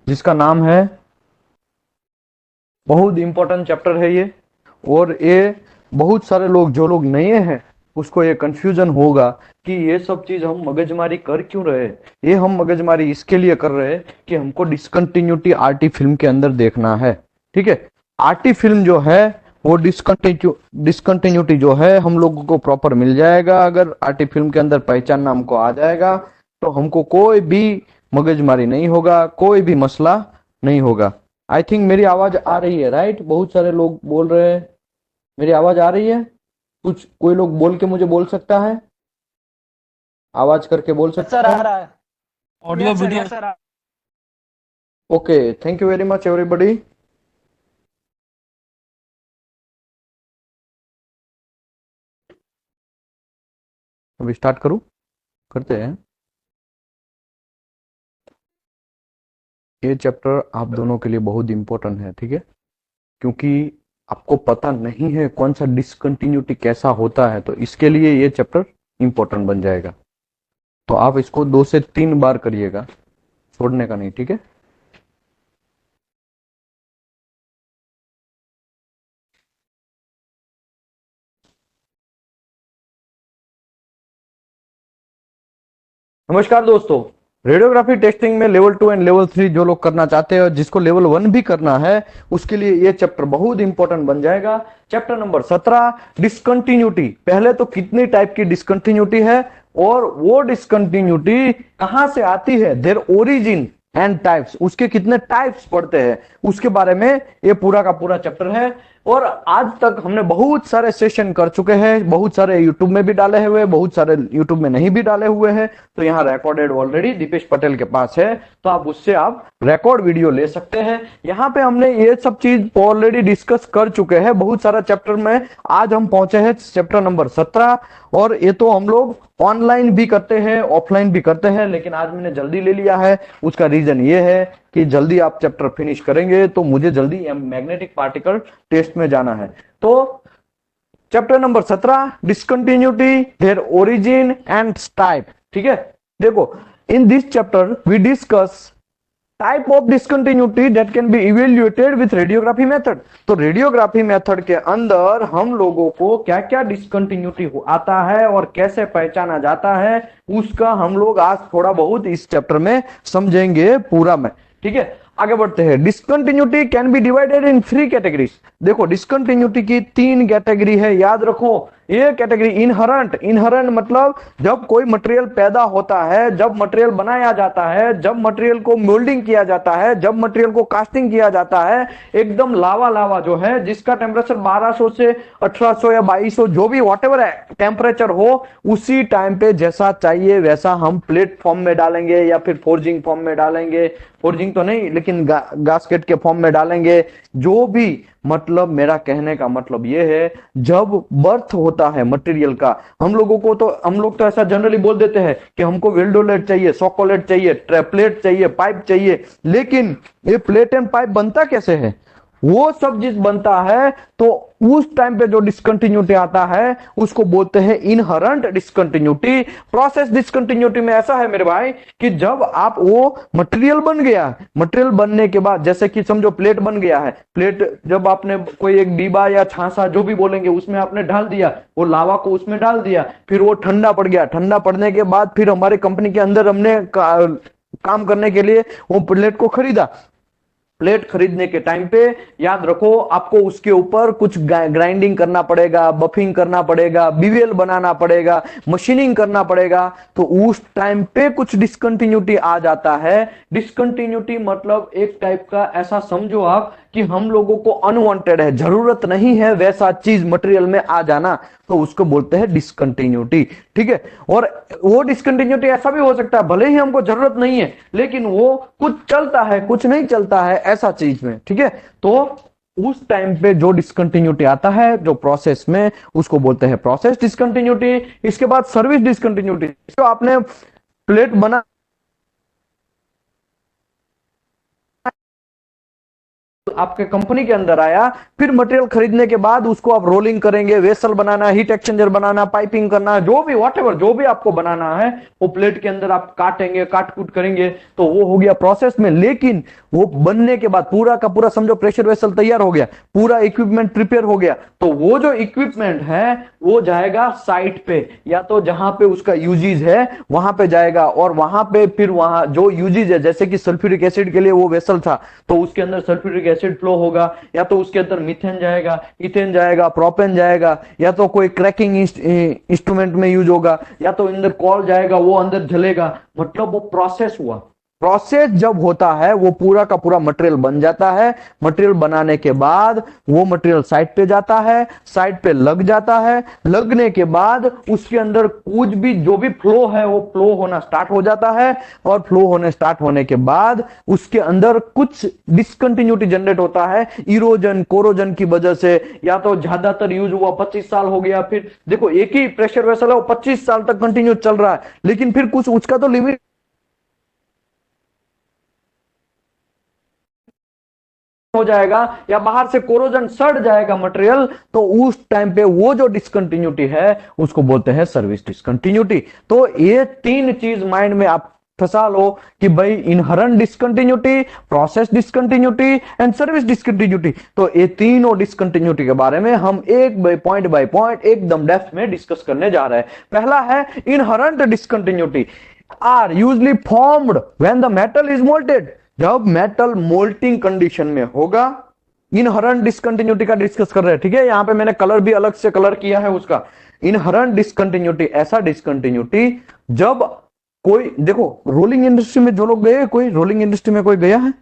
जिसका नाम है, बहुत इंपॉर्टेंट चैप्टर है ये। और ये बहुत सारे लोग, जो लोग नए हैं, उसको ये कंफ्यूजन होगा कि ये सब चीज हम मगजमारी कर क्यों रहे हैं। ये हम मगजमारी इसके लिए कर रहे हैं कि हमको डिसकंटिन्यूटी आरटी फिल्म के अंदर देखना है। ठीक है, आरटी फिल्म जो है वो डिसकंटिन्यूटी जो है हम लोगों को प्रॉपर मिल जाएगा। अगर आरटी फिल्म के अंदर पहचानना हमको आ जाएगा तो हमको कोई भी मगजमारी नहीं होगा, कोई भी मसला नहीं होगा। आई थिंक मेरी आवाज आ रही है, राइट? बहुत सारे लोग बोल रहे हैं मेरी आवाज आ रही है। कुछ कोई लोग बोल के मुझे बोल सकता है, आवाज करके बोल सर सकता आ है। रहा है। Audio video yes sir okay, thank you very much everybody. अभी स्टार्ट करूं, करते हैं। ये चैप्टर आप दोनों के लिए बहुत इंपॉर्टेंट है, ठीक है? क्योंकि आपको पता नहीं है कौन सा डिसकंटिन्यूटी कैसा होता है, तो इसके लिए ये चैप्टर इंपॉर्टेंट बन जाएगा। तो आप इसको 2 से 3 बार करिएगा, छोड़ने का नहीं, ठीक है? नमस्कार दोस्तों, रेडियोग्राफी टेस्टिंग में लेवल 2 एंड लेवल 3 जो लोग करना चाहते हैं और जिसको लेवल 1 भी करना है, उसके लिए ये चैप्टर बहुत इंपॉर्टेंट बन जाएगा। Chapter number 17, discontinuity. पहले तो कितनी टाइप की डिसकंटिन्यूटी है और वो डिसकंटिन्यूटी कहां से आती है, देयर ओरिजिन एंड टाइप्स, उसके कितने टाइप्स पड़ते हैं, उसके बारे में ये पूरा का पूरा चैप्टर है। और आज तक हमने बहुत सारे सेशन कर चुके हैं, बहुत सारे यूट्यूब में भी डाले हुए, बहुत सारे यूट्यूब में नहीं भी डाले हुए हैं। तो यहाँ रिकॉर्डेड ऑलरेडी दीपेश पटेल के पास है, तो आप उससे आप रिकॉर्ड वीडियो ले सकते हैं। यहाँ पे हमने ये सब चीज ऑलरेडी डिस्कस कर चुके हैं बहुत सारा चैप्टर में। आज हम पहुंचे हैं चैप्टर नंबर 17, और ये तो हम लोग ऑनलाइन भी करते हैं, ऑफलाइन भी करते हैं, लेकिन आज मैंने जल्दी ले लिया है। उसका रीजन ये है कि जल्दी आप चैप्टर फिनिश करेंगे तो मुझे जल्दी मैग्नेटिक पार्टिकल टेस्ट में जाना है। तो chapter number 17, discontinuity, their origin and type. ठीक है, देखो, in this chapter we discuss type of discontinuity that can be evaluated with radiography method. तो रेडियोग्राफी मेथड के अंदर हम लोगों को क्या क्या डिसकंटिन्यूटी आता है और कैसे पहचाना जाता है, उसका हम लोग आज थोड़ा बहुत इस चैप्टर में समझेंगे पूरा में। ठीक है, आगे बढ़ते हैं। Discontinuity can be divided in 3 categories. देखो, डिसकंटिन्यूटी की 3 कैटेगरी है, याद रखो। ये कैटेगरी इनहरेंट, इनहरेंट मतलब जब कोई मटेरियल पैदा होता है, जब मटेरियल बनाया जाता है, जब मटेरियल को मोल्डिंग किया जाता है, जब मटेरियल को कास्टिंग किया जाता है, एकदम लावा लावा जो है, जिसका टेम्परेचर 1200 से 1800 या 2200 जो भी व्हाटएवर है टेम्परेचर हो, उसी टाइम पे जैसा चाहिए वैसा हम प्लेट फॉर्म में डालेंगे या फिर फोर्जिंग फॉर्म में डालेंगे। फोर्जिंग तो नहीं, लेकिन गास्केट के फॉर्म में डालेंगे, जो भी। मतलब मेरा कहने का मतलब यह है, जब बर्थ होता है मटेरियल का, हम लोग तो ऐसा जनरली बोल देते हैं कि हमको वेल्डोलेट चाहिए, सॉकोलेट चाहिए, ट्रेपलेट चाहिए, पाइप चाहिए, लेकिन ये प्लेट एंड पाइप बनता कैसे है, वो सब चीज बनता है। तो उस टाइम पे जो डिसकंटिन्यूटी आता है उसको बोलते हैं इनहरेंट डिसकंटिन्यूटी। प्रोसेस डिसकंटिन्यूटी में ऐसा है मेरे भाई कि जब आप वो मटेरियल बन गया, मटेरियल बनने के बाद, जैसे कि समझो प्लेट बन गया है, प्लेट जब आपने कोई एक डिब्बा या छासा जो भी बोलेंगे उसमें आपने डाल दिया, वो लावा को उसमें डाल दिया, फिर वो ठंडा पड़ गया, ठंडा पड़ने के बाद फिर हमारे कंपनी के अंदर हमने काम करने के लिए वो प्लेट को खरीदा। प्लेट खरीदने के टाइम पे याद रखो, आपको उसके ऊपर कुछ ग्राइंडिंग करना पड़ेगा, बफिंग करना पड़ेगा, बीवेल बनाना पड़ेगा, मशीनिंग करना पड़ेगा। तो उस टाइम पे कुछ डिसकंटिन्यूटी आ जाता है। डिसकंटिन्यूटी मतलब एक टाइप का, ऐसा समझो आप कि हम लोगों को अनवांटेड है, जरूरत नहीं है वैसा चीज मटेरियल में आ जाना, तो उसको बोलते हैं डिसकंटिन्यूटी। ठीक है, और वो डिसकंटिन्यूटी ऐसा भी हो सकता है, भले ही हमको जरूरत नहीं है लेकिन वो कुछ चलता है कुछ नहीं चलता है, ऐसा चीज में। ठीक है, तो उस टाइम पे जो डिसकंटिन्यूटी आता है जो प्रोसेस में, उसको बोलते हैं प्रोसेस डिसकंटिन्यूटी। इसके बाद सर्विस डिसकंटिन्यूटी, जो आपने प्लेट बना आपके कंपनी के अंदर आया, फिर मटेरियल खरीदने के बाद उसको आप रोलिंग करेंगे, वेसल बनाना, हीट एक्सचेंजर बनाना, पाइपिंग करना, जो भी व्हाटएवर जो भी आपको बनाना है, वो प्लेट के अंदर आप काटेंगे, काट कूट करेंगे, तो वो हो गया प्रोसेस में। लेकिन वो बनने के बाद पूरा का पूरा समझो प्रेशर वेसल तैयार हो गया, पूरा इक्विपमेंट प्रिपेयर हो गया, तो वो जो इक्विपमेंट है वो जाएगा साइट पे, या तो जहां पे उसका यूजेज है वहां पे जाएगा, और वहां पे फिर वहां जो यूजेज है, जैसे कि सल्फ्यूरिक एसिड के लिए वो वेसल था तो उसके अंदर सल्फ्यूरिक एसिड फ्लो होगा, या तो उसके अंदर मीथेन जाएगा, इथेन जाएगा, प्रोपेन जाएगा, या तो कोई क्रैकिंग इंस्ट्रूमेंट में यूज होगा, या तो अंदर कॉल जाएगा, वो अंदर जलेगा, मतलब वो प्रोसेस हुआ। प्रोसेस जब होता है वो पूरा का पूरा मटेरियल बन जाता है, मटेरियल बनाने के बाद वो मटेरियल साइट पे जाता है, साइट पे लग जाता है, लगने के बाद उसके अंदर कुछ भी जो भी फ्लो है वो फ्लो होना स्टार्ट हो जाता है, और फ्लो होने स्टार्ट होने के बाद उसके अंदर कुछ डिसकंटिन्यूटी जनरेट होता है, इरोजन कोरोजन की वजह से, या तो ज्यादातर यूज हुआ 25 साल हो गया, फिर देखो एक ही प्रेशर वेसल है वो 25 साल तक कंटिन्यू चल रहा है, लेकिन फिर कुछ उसका तो लिमिट हो जाएगा, या बाहर से कोरोजन सड़ जाएगा मटेरियल, तो उस टाइम पे वो जो डिसकंटिन्यूटी है उसको बोलते हैं सर्विस डिसकंटिन्यूटी। तो ये तीन चीज माइंड में आप फंसा लो कि भाई inherent discontinuity, process discontinuity and service discontinuity. तो ये तीनों डिसकंटिन्यूटी के बारे में हम एक बाय पॉइंट एकदम डेप्थ में डिस्कस करने जा रहे हैं। पहला है inherent discontinuity are usually formed when the metal is molted. जब मेटल मोल्टिंग कंडीशन में होगा, इनहरेंट डिसकंटिन्यूटी का डिस्कस कर रहे हैं, ठीक है। यहां पे मैंने कलर भी अलग से कलर किया है उसका। इनहरेंट डिसकंटिन्यूटी ऐसा डिसकंटिन्यूटी जब कोई, देखो रोलिंग इंडस्ट्री में जो लोग गए, कोई रोलिंग इंडस्ट्री में कोई गया है?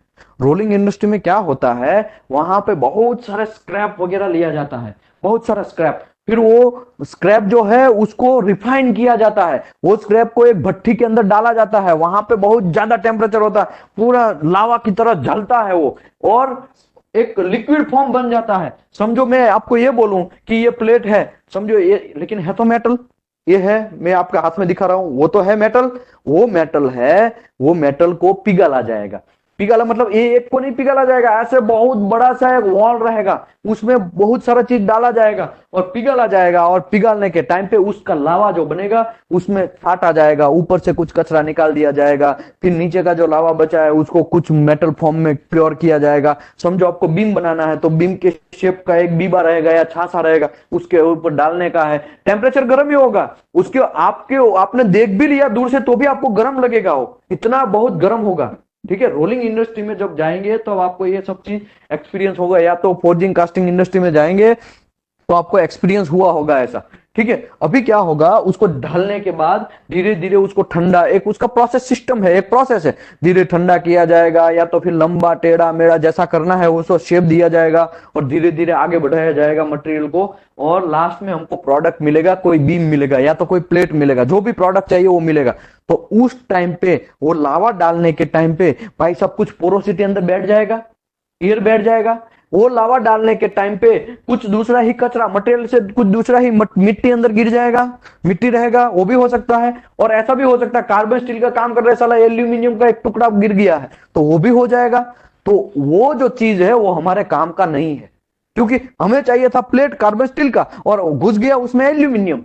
रोलिंग इंडस्ट्री में क्या होता है, वहां पे बहुत सारा स्क्रैप वगैरह लिया जाता है, बहुत सारा स्क्रैप, फिर वो स्क्रैप जो है उसको रिफाइन किया जाता है, वो स्क्रैप को एक भट्टी के अंदर डाला जाता है, वहां पे बहुत ज्यादा टेम्परेचर होता है, पूरा लावा की तरह जलता है वो, और एक लिक्विड फॉर्म बन जाता है। समझो मैं आपको ये बोलूं कि ये प्लेट है, समझो ये, लेकिन है तो मेटल, ये है, मैं आपके हाथ में दिखा रहा हूं, वो तो है मेटल, वो मेटल है, वो मेटल को पिघला जाएगा। पिघला मतलब ये एक को नहीं पिघला जाएगा, ऐसे बहुत बड़ा सा एक वॉल रहेगा, उसमें बहुत सारा चीज डाला जाएगा और पिघला जाएगा, और पिघलने के टाइम पे उसका लावा जो बनेगा उसमें छाटा जाएगा, ऊपर से कुछ कचरा निकाल दिया जाएगा, फिर नीचे का जो लावा बचा है उसको कुछ मेटल फॉर्म में प्योर किया जाएगा। समझो आपको बीम बनाना है, तो बीम के शेप का एक बीबा रहेगा या छासा रहेगा, उसके ऊपर डालने का है, टेम्परेचर गर्म ही होगा, उसके आपने देख भी लिया दूर से तो भी आपको गर्म लगेगा, वो इतना बहुत गर्म होगा, ठीक है। रोलिंग इंडस्ट्री में जब जाएंगे तो आपको ये सब चीज एक्सपीरियंस होगा, या तो फोर्जिंग कास्टिंग इंडस्ट्री में जाएंगे तो आपको एक्सपीरियंस हुआ होगा ऐसा, ठीक है। अभी क्या होगा, उसको ढलने के बाद धीरे धीरे उसको ठंडा, एक उसका प्रोसेस सिस्टम है, एक प्रोसेस है, धीरे ठंडा किया जाएगा, या तो फिर लंबा टेढ़ा मेढ़ा जैसा करना है उसको शेप दिया जाएगा, और धीरे धीरे आगे बढ़ाया जाएगा मटेरियल को, और लास्ट में हमको प्रोडक्ट मिलेगा, कोई बीम मिलेगा या तो कोई प्लेट मिलेगा, जो भी प्रोडक्ट चाहिए वो मिलेगा। तो उस टाइम पे वो लावा डालने के टाइम पे भाई सब कुछ पोरोसिटी अंदर बैठ जाएगा, एयर बैठ जाएगा। वो लावा डालने के टाइम पे कुछ दूसरा ही कचरा, मटेरियल से कुछ दूसरा ही मिट्टी अंदर गिर जाएगा, मिट्टी रहेगा, वो भी हो सकता है। और ऐसा भी हो सकता है कार्बन स्टील का काम कर रहे साला एल्यूमिनियम का एक टुकड़ा गिर गया है, तो वो भी हो जाएगा। तो वो जो चीज है वो हमारे काम का नहीं है, क्योंकि हमें चाहिए था प्लेट कार्बन स्टील का, और घुस गया उसमें एल्यूमिनियम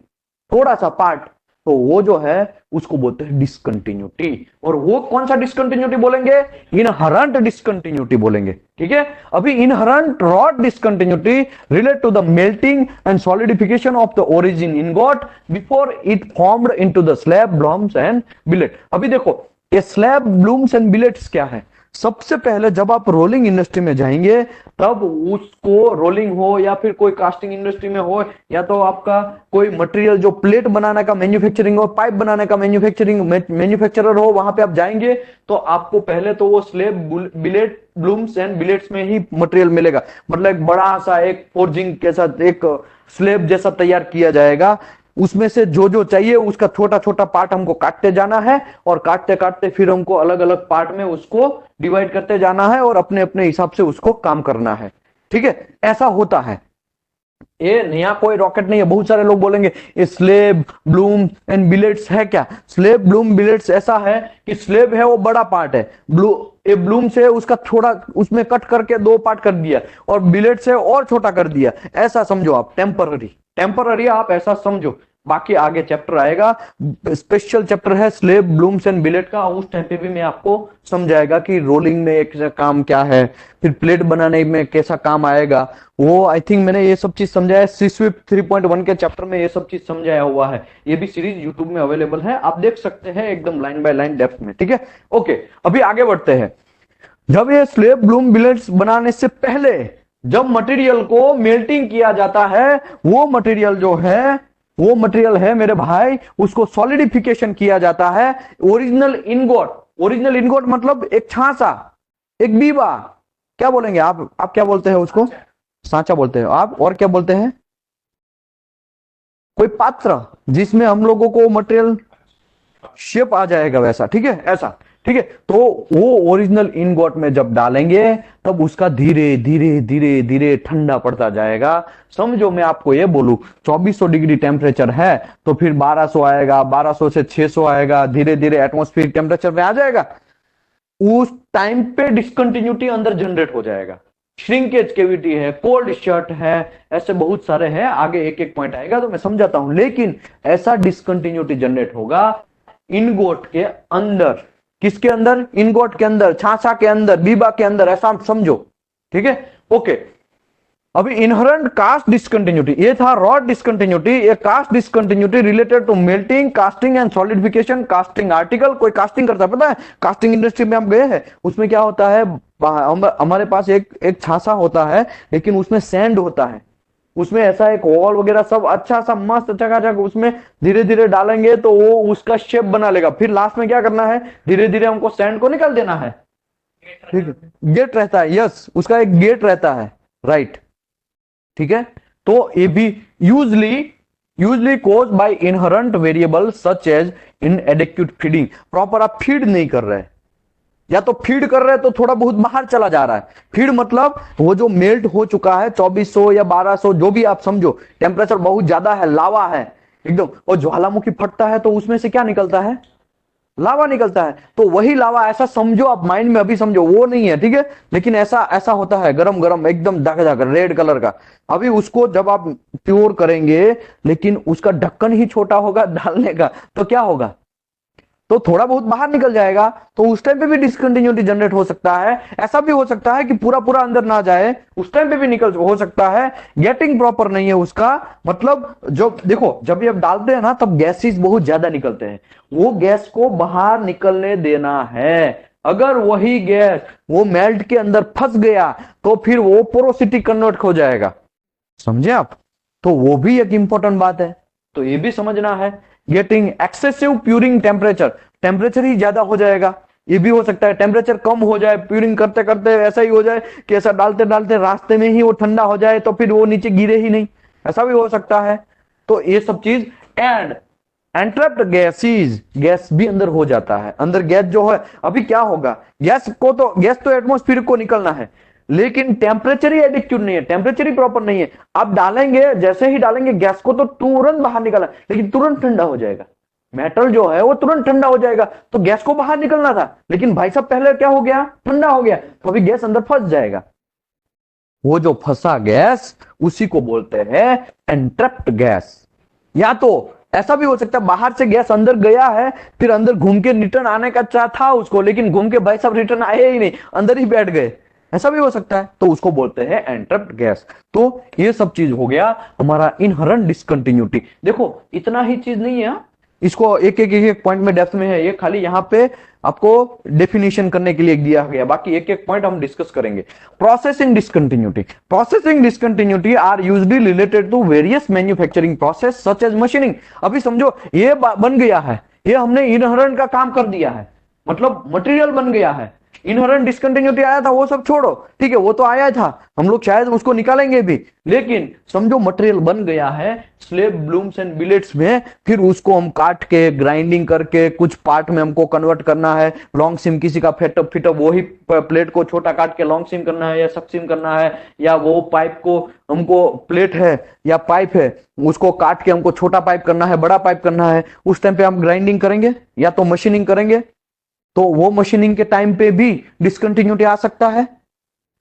थोड़ा सा पार्ट, तो वो जो है उसको बोलते हैं डिसकंटिन्यूटी। और वो कौन सा डिसकंटिन्यूटी बोलेंगे? इनहरेंट डिसकंटिन्यूटी बोलेंगे, ठीक है। अभी inherent rod discontinuity relate to the melting and solidification of the origin ingot before it formed into the slab, blooms and billet. अभी देखो ये स्लैब, ब्लूम्स एंड बिलेट्स क्या है। सबसे पहले जब आप रोलिंग इंडस्ट्री में जाएंगे तब उसको, रोलिंग हो या फिर कोई कास्टिंग इंडस्ट्री में हो, या तो आपका कोई मटेरियल जो प्लेट बनाने का मैन्युफैक्चरिंग हो, पाइप बनाने का मैन्युफैक्चरर हो, वहां पे आप जाएंगे तो आपको पहले तो वो slab, billet, blooms and billets में ही मटेरियल मिलेगा। मतलब एक बड़ा सा एक फोर्जिंग के साथ एक स्लेब जैसा तैयार किया जाएगा, उसमें से जो जो चाहिए उसका छोटा छोटा पार्ट हमको काटते जाना है, और काटते काटते फिर हमको अलग अलग पार्ट में उसको डिवाइड करते जाना है, और अपने अपने हिसाब से उसको काम करना है, ठीक है। ऐसा होता है, ये नया कोई रॉकेट नहीं है। बहुत सारे लोग बोलेंगे ये स्लेब, ब्लूम एंड बिलेट्स है क्या? स्लेब, ब्लूम, बिलेट्स ऐसा है कि स्लेब है वो बड़ा पार्ट है, ब्लूम से उसका थोड़ा उसमें कट करके दो पार्ट कर दिया, और बिलेट से और छोटा कर दिया, ऐसा समझो आप। टेम्पररी, टेम्पररी आप ऐसा समझो। बाकी आगे चैप्टर आएगा, स्पेशल चैप्टर है स्लेब ब्लूम्स एंड बिलेट का, उस टाइम पे भी मैं आपको समझाएगा कि रोलिंग में एक काम क्या है, फिर प्लेट बनाने में कैसा काम आएगा। वो आई थिंक मैंने ये सब चीज समझाया, सीस्विप 3.1 के चैप्टर में ये सब चीज समझाया हुआ है। ये भी सीरीज यूट्यूब में अवेलेबल है, आप देख सकते हैं एकदम लाइन बाय लाइन डेप्थ में, ठीक है। ओके, अभी आगे बढ़ते हैं। जब ये स्लेब ब्लूम बिलेट्स बनाने से पहले जब मटेरियल को मेल्टिंग किया जाता है, वो मटेरियल जो है, वो मटेरियल है मेरे भाई, उसको सॉलिडिफिकेशन किया जाता है। ओरिजिनल इनगोट, ओरिजिनल इनगोट मतलब एक छांसा, एक बीबा, क्या बोलेंगे आप क्या बोलते हैं उसको? सांचा बोलते हैं आप, और क्या बोलते हैं? कोई पात्र जिसमें हम लोगों को मटेरियल शेप आ जाएगा वैसा, ठीक है, ऐसा, ठीक है। तो वो ओरिजिनल इनगोट में जब डालेंगे तब उसका धीरे धीरे धीरे धीरे ठंडा पड़ता जाएगा। समझो मैं आपको ये बोलूं 2400 डिग्री टेम्परेचर है तो फिर 1200 आएगा, 1200 से 600 आएगा, धीरे धीरे एटमॉस्फेरिक टेम्परेचर में आ जाएगा। उस टाइम पे डिसकंटिन्यूटी अंदर जनरेट हो जाएगा। श्रिंकेज केविटी है, कोल्ड शर्ट है, ऐसे बहुत सारे हैं, आगे एक एक पॉइंट आएगा तो मैं समझाता हूं। लेकिन ऐसा डिसकंटिन्यूटी जनरेट होगा इनगोट के अंदर, किसके अंदर? इनगोट के अंदर, छाछा के अंदर, बीबा के अंदर, ऐसा आप समझो, ठीक है। ओके, अभी इनहेरेंट कास्ट डिसकंटिन्यूटी, ये था रॉड डिसकंटिन्यूटी, ये cast discontinuity related to melting, casting and solidification. Casting article, कोई कास्टिंग करता है पता है? कास्टिंग इंडस्ट्री में हम गए हैं, उसमें क्या होता है, हमारे पास एक छाछा होता है लेकिन उसमें सैंड होता है, उसमें ऐसा एक वॉल वगैरह सब अच्छा सा मस्त चकाचक, उसमें धीरे धीरे डालेंगे तो वो उसका शेप बना लेगा। फिर लास्ट में क्या करना है, धीरे धीरे हमको सैंड को निकाल देना है, ठीक है। गेट रहता है, यस, उसका एक गेट रहता है, राइट, ठीक है। तो ये भी usually cause by inherent variable such as inadequate feeding. Proper आप फीड नहीं कर रहे, या तो फीड कर रहे हैं तो थोड़ा बहुत बाहर चला जा रहा है। फीड मतलब वो जो मेल्ट हो चुका है 2400 या 1200 जो भी आप समझो, टेम्परेचर बहुत ज्यादा है, लावा है एकदम, और ज्वालामुखी फटता है तो उसमें से क्या निकलता है? लावा निकलता है। तो वही लावा, ऐसा समझो आप माइंड में अभी समझो, वो नहीं है, ठीक है, लेकिन ऐसा ऐसा होता है गरम गरम एकदम धक धक रेड कलर का। अभी उसको जब आप प्योर करेंगे लेकिन उसका ढक्कन ही छोटा होगा डालने का, तो क्या होगा, तो थोड़ा बहुत बाहर निकल जाएगा, तो उस टाइम पे भी डिसकंटिन्यूटी जनरेट हो सकता है। ऐसा भी हो सकता है कि पूरा पूरा अंदर ना जाए, उस टाइम पे भी निकल हो सकता है। गेटिंग प्रॉपर नहीं है उसका, मतलब जो देखो जब ये डालते हैं ना तब गैसेस बहुत ज्यादा निकलते हैं, वो गैस को बाहर निकलने देना है। अगर वही गैस वो मेल्ट के अंदर फंस गया तो फिर वो पोरोसिटी कन्वर्ट हो जाएगा, समझे आप? तो वो भी एक इंपॉर्टेंट बात है, तो ये भी समझना है। गेटिंग एक्सेसिव प्यूरिंग टेम्परेचर, टेम्परेचर ही ज्यादा हो जाएगा, ये भी हो सकता है। टेम्परेचर कम हो जाए, प्यूरिंग करते करते ऐसा ही हो जाए कि ऐसा डालते डालते रास्ते में ही वो ठंडा हो जाए तो फिर वो नीचे गिरे ही नहीं, ऐसा भी हो सकता है। तो ये सब चीज एंड एंट्रैप्ड गैसेस, गैस भी अंदर हो जाता है। अंदर गैस जो है, अभी क्या होगा, गैस तो एटमॉस्फेयर को निकलना है, लेकिन टेम्परेचर ही एडिक्टिव नहीं है, टेम्परेचर ही प्रॉपर नहीं है। आप डालेंगे, जैसे ही डालेंगे गैस को तो तुरंत बाहर निकलना, लेकिन तुरंत ठंडा हो जाएगा। मेटल जो है वो तुरंत ठंडा हो जाएगा, तो गैस को बाहर निकलना था, लेकिन भाई साहब पहले क्या हो गया, ठंडा हो गया, तो अभी गैस अंदर फंस जाएगा। वो जो फंसा गैस उसी को बोलते हैं एंट्रैप्ड गैस। या तो ऐसा भी हो सकता है बाहर से गैस अंदर गया है, फिर अंदर घूम के रिटर्न आने का चाह था उसको, लेकिन घूम के भाई साहब रिटर्न आए ही नहीं, अंदर ही बैठ गए, ऐसा भी हो सकता है, तो उसको बोलते हैं एंट्रैप्ड गैस। तो ये सब चीज हो गया हमारा इनहेरेंट डिसकंटिन्यूटी। देखो इतना ही चीज नहीं है, इसको एक पॉइंट में डेप्थ में है, ये खाली यहां पे आपको डेफिनेशन करने के लिए दिया गया, बाकी एक एक पॉइंट हम डिस्कस करेंगे। Processing discontinuity, processing discontinuity are usually related to various manufacturing process such as machining. अभी समझो ये बन गया है, ये हमने इनहेरेंट का काम कर दिया है, मतलब मटेरियल बन गया है। इनहेरेंट डिसकंटिन्यूटी आया था वो सब छोड़ो, ठीक है, वो तो आया था, हम लोग शायद उसको निकालेंगे भी, लेकिन समझो मटेरियल बन गया है स्लेब ब्लूम्स एंड बिलेट्स में, फिर उसको हम काट के ग्राइंडिंग करके कुछ पार्ट में हमको कन्वर्ट करना है। लॉन्ग सिम किसी का फिटअप वही प्लेट को छोटा काट के लॉन्ग सिम करना है या सब सिम करना है, या वो पाइप को हमको, प्लेट है या पाइप है उसको काट के हमको छोटा पाइप करना है, बड़ा पाइप करना है, उस टाइम पे हम ग्राइंडिंग करेंगे या तो मशीनिंग करेंगे, तो वो मशीनिंग के टाइम पे भी डिसकंटिन्यूटी आ सकता है।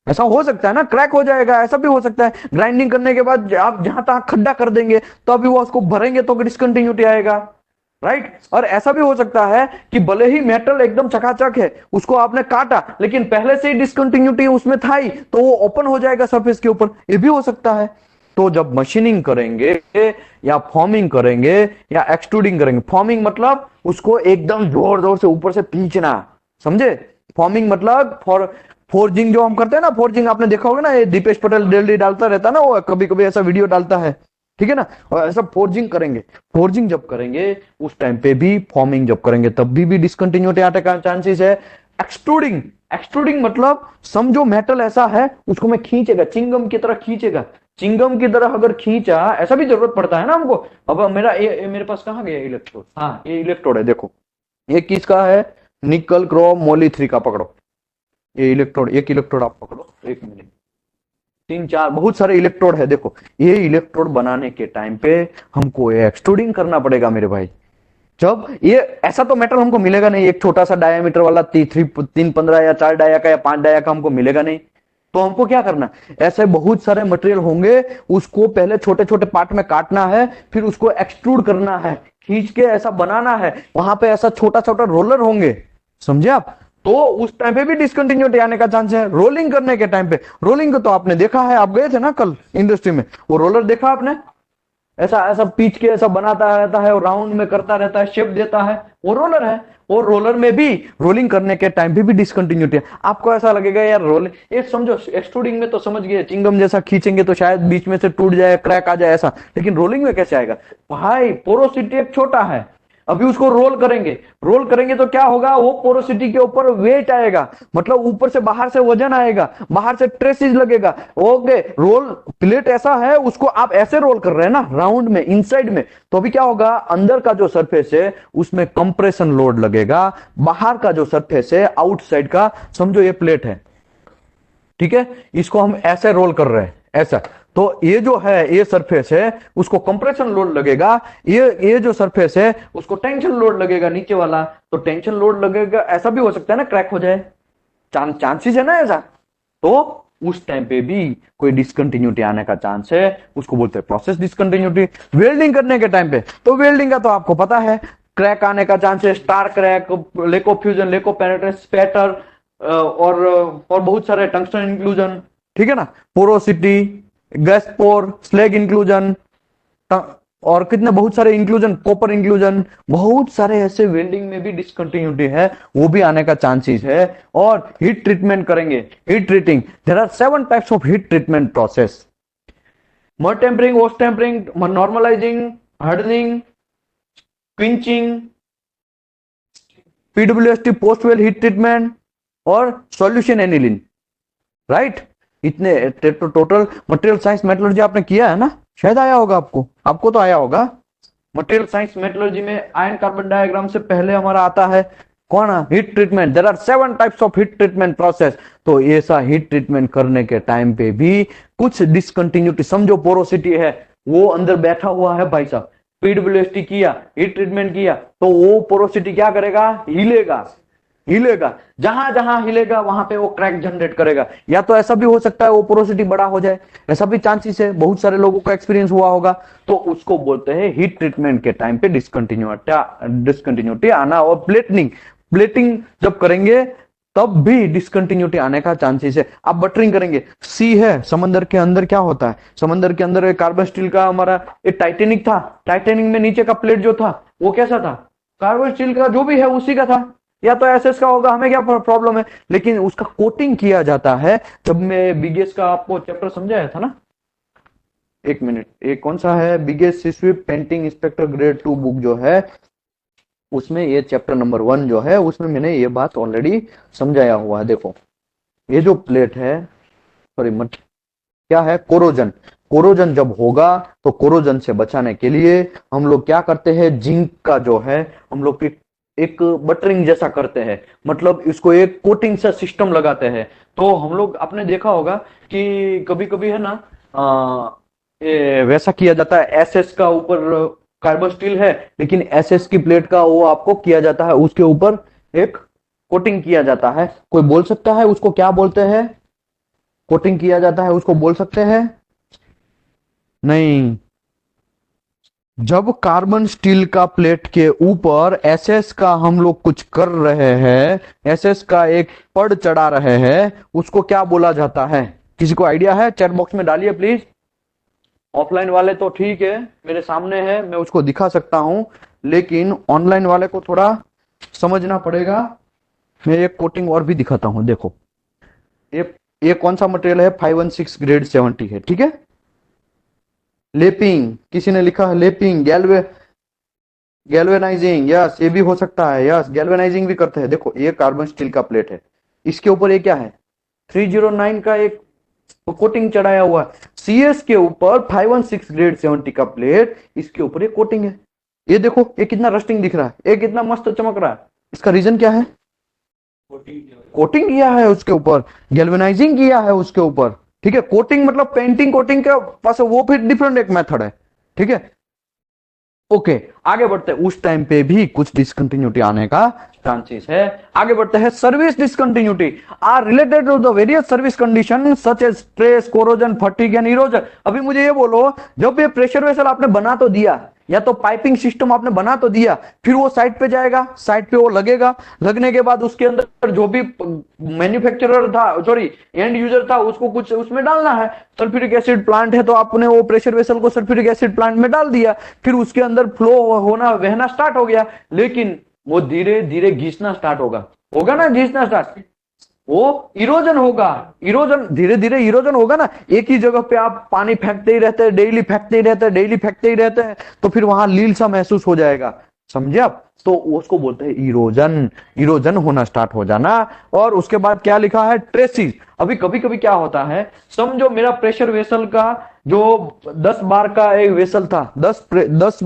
ऐसा हो सकता है ना, क्रैक हो जाएगा, ऐसा भी हो सकता है। ग्राइंडिंग करने के बाद आप जहां तहां खड्डा कर देंगे तो अभी वो उसको भरेंगे तो डिसकंटिन्यूटी आएगा, राइट। और ऐसा भी हो सकता है कि भले ही मेटल एकदम चकाचक है, उसको आपने काटा लेकिन पहले से ही डिसकंटिन्यूटी उसमें था ही, तो वो ओपन हो जाएगा सरफेस के ऊपर, ये भी हो सकता है। तो जब मशीनिंग करेंगे या फॉर्मिंग करेंगे या एक्सट्रूडिंग करेंगे, फॉर्मिंग मतलब उसको एकदम जोर जोर से ऊपर से खींचना, समझे। फॉर्मिंग मतलब फोर्जिंग जो हम करते हैं ना, फोर्जिंग आपने देखा होगा ना, ये दीपेश पटेल डेली डालता रहता है ना, वो कभी कभी ऐसा वीडियो डालता है, ठीक है ना। और ऐसा फोर्जिंग करेंगे, फोर्जिंग जब करेंगे उस टाइम पे भी, फॉर्मिंग जब करेंगे तब भी डिसकंटिन्यूटी आने का चांसेस है। एक्सट्रूडिंग, एक्सट्रूडिंग मतलब समझो मेटल ऐसा है उसको मैं खींचेगा, चिंगम की तरह खींचेगा, चिंगम की तरह अगर खींचा, ऐसा भी जरूरत पड़ता है ना हमको। अब मेरा ये मेरे पास कहाँ गया इलेक्ट्रोड, हाँ ये इलेक्ट्रोड है, देखो ये किसका है, निकल क्रोम मोली 3 का, पकड़ो ये इलेक्ट्रोड, एक इलेक्ट्रोड आप पकड़ो, एक मिनट, 3 4 बहुत सारे इलेक्ट्रोड है, देखो ये इलेक्ट्रोड बनाने के टाइम पे हमको ये एक्सट्रूडिंग करना पड़ेगा मेरे भाई। जब ये ऐसा तो मेटल हमको मिलेगा नहीं, एक छोटा सा डायमीटर वाला 315 या 4 डाया का या 5 डाया का हमको मिलेगा नहीं। तो हमको क्या करना, ऐसे बहुत सारे मटेरियल होंगे, उसको पहले छोटे छोटे पार्ट में काटना है, फिर उसको एक्सट्रूड करना है, खींच के ऐसा बनाना है, वहां पे ऐसा छोटा छोटा रोलर होंगे, समझे आप। तो उस टाइम पे भी डिसकंटिन्यूटी आने का चांस है। रोलिंग करने के टाइम पे, रोलिंग को तो आपने देखा है, आप गए थे ना कल इंडस्ट्री में, वो रोलर देखा आपने, ऐसा ऐसा पीच के ऐसा बनाता रहता है और राउंड में करता रहता है, शेप देता है, वो रोलर है। और रोलर में भी रोलिंग करने के टाइम पे भी डिसकंटिन्यूटी है। आपको ऐसा लगेगा यार रोलिंग, ये समझो एक्सट्रूडिंग में तो समझ गए, चिंगम जैसा खींचेंगे तो शायद बीच में से टूट जाए, क्रैक आ जाए ऐसा, लेकिन रोलिंग में कैसे आएगा भाई, पोरोसिटी एक छोटा है, अभी उसको रोल करेंगे, रोल करेंगे तो क्या होगा, वो पोरोसिटी के ऊपर वेट आएगा, मतलब ऊपर से बाहर से वजन आएगा, बाहर से ट्रेसिस लगेगा, ओके। रोल प्लेट ऐसा है, उसको आप ऐसे रोल कर रहे हैं ना राउंड में, इनसाइड में, तो अभी क्या होगा, अंदर का जो सरफेस है उसमें कंप्रेशन लोड लगेगा, बाहर का जो सरफेस है आउटसाइड का, समझो ये प्लेट है, ठीक है, इसको हम ऐसे रोल कर रहे हैं ऐसा, तो ये जो है ये सरफेस है उसको कंप्रेशन लोड लगेगा, ये जो सरफेस है उसको टेंशन लोड लगेगा नीचे वाला, तो टेंशन लोड लगेगा, ऐसा भी हो सकता है ना क्रैक हो जाए, चांसेस है ना ऐसा। तो उस टाइम पे भी कोई डिसकंटिन्यूटी आने का चांस है, उसको बोलते हैं प्रोसेस डिसकंटिन्यूटी। वेल्डिंग करने के टाइम पे, तो वेल्डिंग का तो आपको पता है, क्रैक आने का चांस है, star crack, lack of fusion, lack of penetrate, spatter, और बहुत सारे टंगस्टन इंक्लूजन, ठीक है ना, porosity, gas pore, slag inclusion, और कितने बहुत सारे इंक्लूजन, कॉपर इंक्लूजन, बहुत सारे ऐसे वेल्डिंग में भी डिसकंटिन्यूटी है, वो भी आने का चांसेस है। और हीट ट्रीटमेंट करेंगे, heat treating, there are 7 types of heat treatment process, martempering, austempering, normalising, hardening, quenching, PWST post weld heat treatment, और सॉल्यूशन एनिलिन, राइट। इतने तो टोटल मटेरियल साइंस मेटलर्जी आपने किया है ना, शायद आया होगा आपको, आपको तो आया होगा। मटेरियल साइंस मेटलर्जी में आयन कार्बन डायग्राम से पहले हमारा आता है कौन, heat treatment, there are 7 types of heat treatment process. तो ऐसा हीट ट्रीटमेंट करने के टाइम पे भी कुछ डिसकंटिन्यूटी, समझो पोरोसिटी है, वो अंदर बैठा हुआ है भाई साहब, पीडब्ल्यूएसटी किया, हीट ट्रीटमेंट किया, तो वो पोरोसिटी क्या करेगा, हिलेगा, हिलेगा, जहां जहां हिलेगा वहां पे वो क्रैक जनरेट करेगा। या तो ऐसा भी हो सकता है वो पोरोसिटी बड़ा हो जाए, ऐसा भी चांसेस है, बहुत सारे लोगों का एक्सपीरियंस हुआ होगा। तो उसको बोलते हैं हीट ट्रीटमेंट के टाइम पे डिसकंटिन्यूटी आना। और प्लेटिंग, प्लेटिंग जब करेंगे तब भी डिसकंटिन्यूटी आने का चांसेस है। आप बटरिंग करेंगे, सी है, समंदर के अंदर क्या होता है, समंदर के अंदर कार्बन स्टील का हमारा एक टाइटेनिक था, टाइटेनिक में नीचे का प्लेट जो था वो कैसा था, कार्बन स्टील का जो भी है उसी का था, या तो एसएस का होगा, हमें क्या प्रॉब्लम है, लेकिन उसका कोटिंग किया जाता है। जब मैं बीगेस का आपको चैप्टर समझाया था ना, एक मिनट, एक कौन सा है, biggest Swift painting inspector grade 2 book जो है, उसमें ये चैप्टर नंबर 1 जो है उसमें मैंने ये बात ऑलरेडी समझाया हुआ है। देखो ये जो प्लेट है, सॉरी मत, क्या है, कोरोजन, कोरोजन जब होगा तो कोरोजन से बचाने के लिए हम लोग क्या करते हैं, जिंक का जो है हम लोग की एक बटरिंग जैसा करते हैं, मतलब इसको एक कोटिंग सा सिस्टम लगाते हैं। तो हम लोग आपने देखा होगा कि कभी कभी है ना, वैसा किया जाता है, एसएस का ऊपर कार्बन स्टील है, लेकिन एसएस की प्लेट का वो आपको किया जाता है, उसके ऊपर एक कोटिंग किया जाता है। कोई बोल सकता है उसको क्या बोलते हैं, कोटिंग किया जाता है उसको बोल सकते हैं? नहीं। जब कार्बन स्टील का प्लेट के ऊपर एसएस का हम लोग कुछ कर रहे हैं, एसएस का एक पड़ चढ़ा रहे हैं, उसको क्या बोला जाता है? किसी को आइडिया है? चैट बॉक्स में डालिए प्लीज। ऑफलाइन वाले तो ठीक है, मेरे सामने है, मैं उसको दिखा सकता हूं, लेकिन ऑनलाइन वाले को थोड़ा समझना पड़ेगा। मैं एक कोटिंग और भी दिखाता हूं, देखो। ये ये कौन सा मटेरियल है? 516 ग्रेड 70 है, ठीक है। लेपिंग, किसी ने लिखा है लेपिंग, गैल्वेनाइजिंग, यस ये भी हो सकता है, यस गैल्वेनाइजिंग भी करते हैं। देखो ये कार्बन स्टील का प्लेट है, इसके ऊपर ये क्या है? 309 का एक कोटिंग चढ़ाया हुआ है। सीएस के ऊपर 516 ग्रेड 70 का प्लेट, इसके ऊपर ये कोटिंग है। ये देखो ये कितना रस्टिंग दिख रहा है, ये कितना मस्त चमक रहा है। इसका रीजन क्या है? कोटिंग किया है उसके ऊपर, गैल्वेनाइजिंग किया है उसके ऊपर, ठीक है। कोटिंग मतलब पेंटिंग, कोटिंग का पास वो फिर डिफरेंट एक मेथड है, ठीक है। ओके, आगे बढ़ते हैं। उस टाइम पे भी कुछ डिसकंटिन्यूटी आने का चांसेस है। आगे बढ़ते हैं। Service discontinuity are related to the various service condition such as stress, corrosion, fatigue and erosion. अभी मुझे ये बोलो, जब ये प्रेशर वेसल आपने बना तो दिया, या तो पाइपिंग सिस्टम आपने बना तो दिया, फिर वो साइड पे जाएगा, साइड पे वो लगेगा, लगने के बाद उसके अंदर जो भी मैन्युफैक्चरर था, सॉरी एंड यूजर था, उसको कुछ उसमें डालना है। सल्फ्यूरिक एसिड प्लांट है तो आपने वो प्रेशर वेसल को सल्फ्यूरिक एसिड प्लांट में डाल दिया, फिर उसके अंदर फ्लो होना, बहना स्टार्ट हो गया, लेकिन वो धीरे धीरे घिसना स्टार्ट होगा, होगा ना, घिसना स्टार्ट, वो इरोजन होगा। इरोजन धीरे धीरे इरोजन होगा ना। एक ही जगह पे आप पानी फेंकते ही रहते हैं, डेली फेंकते ही रहते हैं, डेली फेंकते ही रहते हैं, तो फिर वहां लील सा महसूस हो जाएगा, समझे आप? तो उसको बोलते हैं इरोजन, इरोजन होना स्टार्ट हो जाना। और उसके बाद क्या लिखा है? ट्रेसिस। अभी कभी कभी क्या होता है, समझो मेरा प्रेशर वेसल का जो 10 बार का एक वेसल था, 10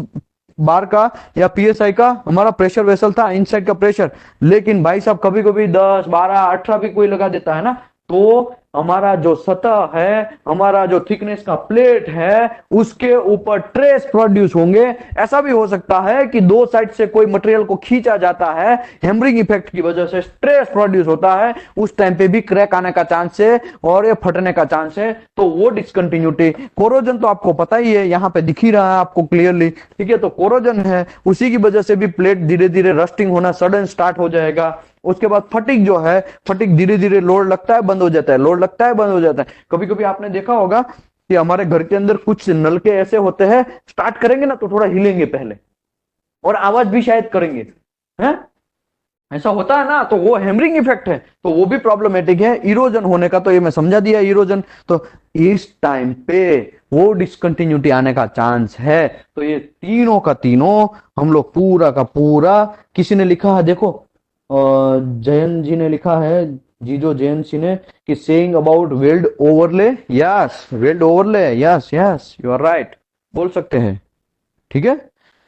बार का या पीएसआई का हमारा प्रेशर वेसल था, इनसाइड का प्रेशर, लेकिन भाई साहब कभी कभी 10, 12, 18 भी कोई लगा देता है ना, तो हमारा जो सतह है, हमारा जो थिकनेस का प्लेट है, उसके ऊपर ट्रेस प्रोड्यूस होंगे। ऐसा भी हो सकता है कि दो साइड से कोई मटेरियल को खींचा जाता है, हैमरिंग इफेक्ट की वजह से स्ट्रेस प्रोड्यूस होता है, उस टाइम पे भी क्रैक आने का चांस है और ये फटने का चांस है। तो वो डिसकंटिन्यूटी, कोरोजन तो आपको पता ही है, यहां पे दिख ही रहा है आपको क्लियरली, ठीक है। तो कोरोजन है, उसी की वजह से भी प्लेट धीरे धीरे रस्टिंग होना सडन स्टार्ट हो जाएगा। उसके बाद फटिग जो है, फटिग धीरे धीरे लोड लगता है बंद हो जाता है, लोड लगता है बंद हो जाता है। कभी कभी आपने देखा होगा कि हमारे घर के अंदर कुछ नलके ऐसे होते हैं, स्टार्ट करेंगे ना तो थोड़ा हिलेंगे पहले, और आवाज भी शायद करेंगे, हैं? ऐसा होता है ना, तो वो हैमरिंग इफेक्ट है, तो वो भी प्रॉब्लमेटिक है। इरोजन होने का तो ये मैं समझा दिया, इरोजन। तो इस टाइम पे वो डिसकंटिन्यूटी आने का चांस है। तो ये तीनों का तीनों हम लोग पूरा का पूरा, किसी ने लिखा है देखो, जयन जी ने लिखा है, जीजो जयन जी ने, कि saying about weld overlay, yes weld overlay, yes yes you are right, बोल सकते हैं, ठीक है।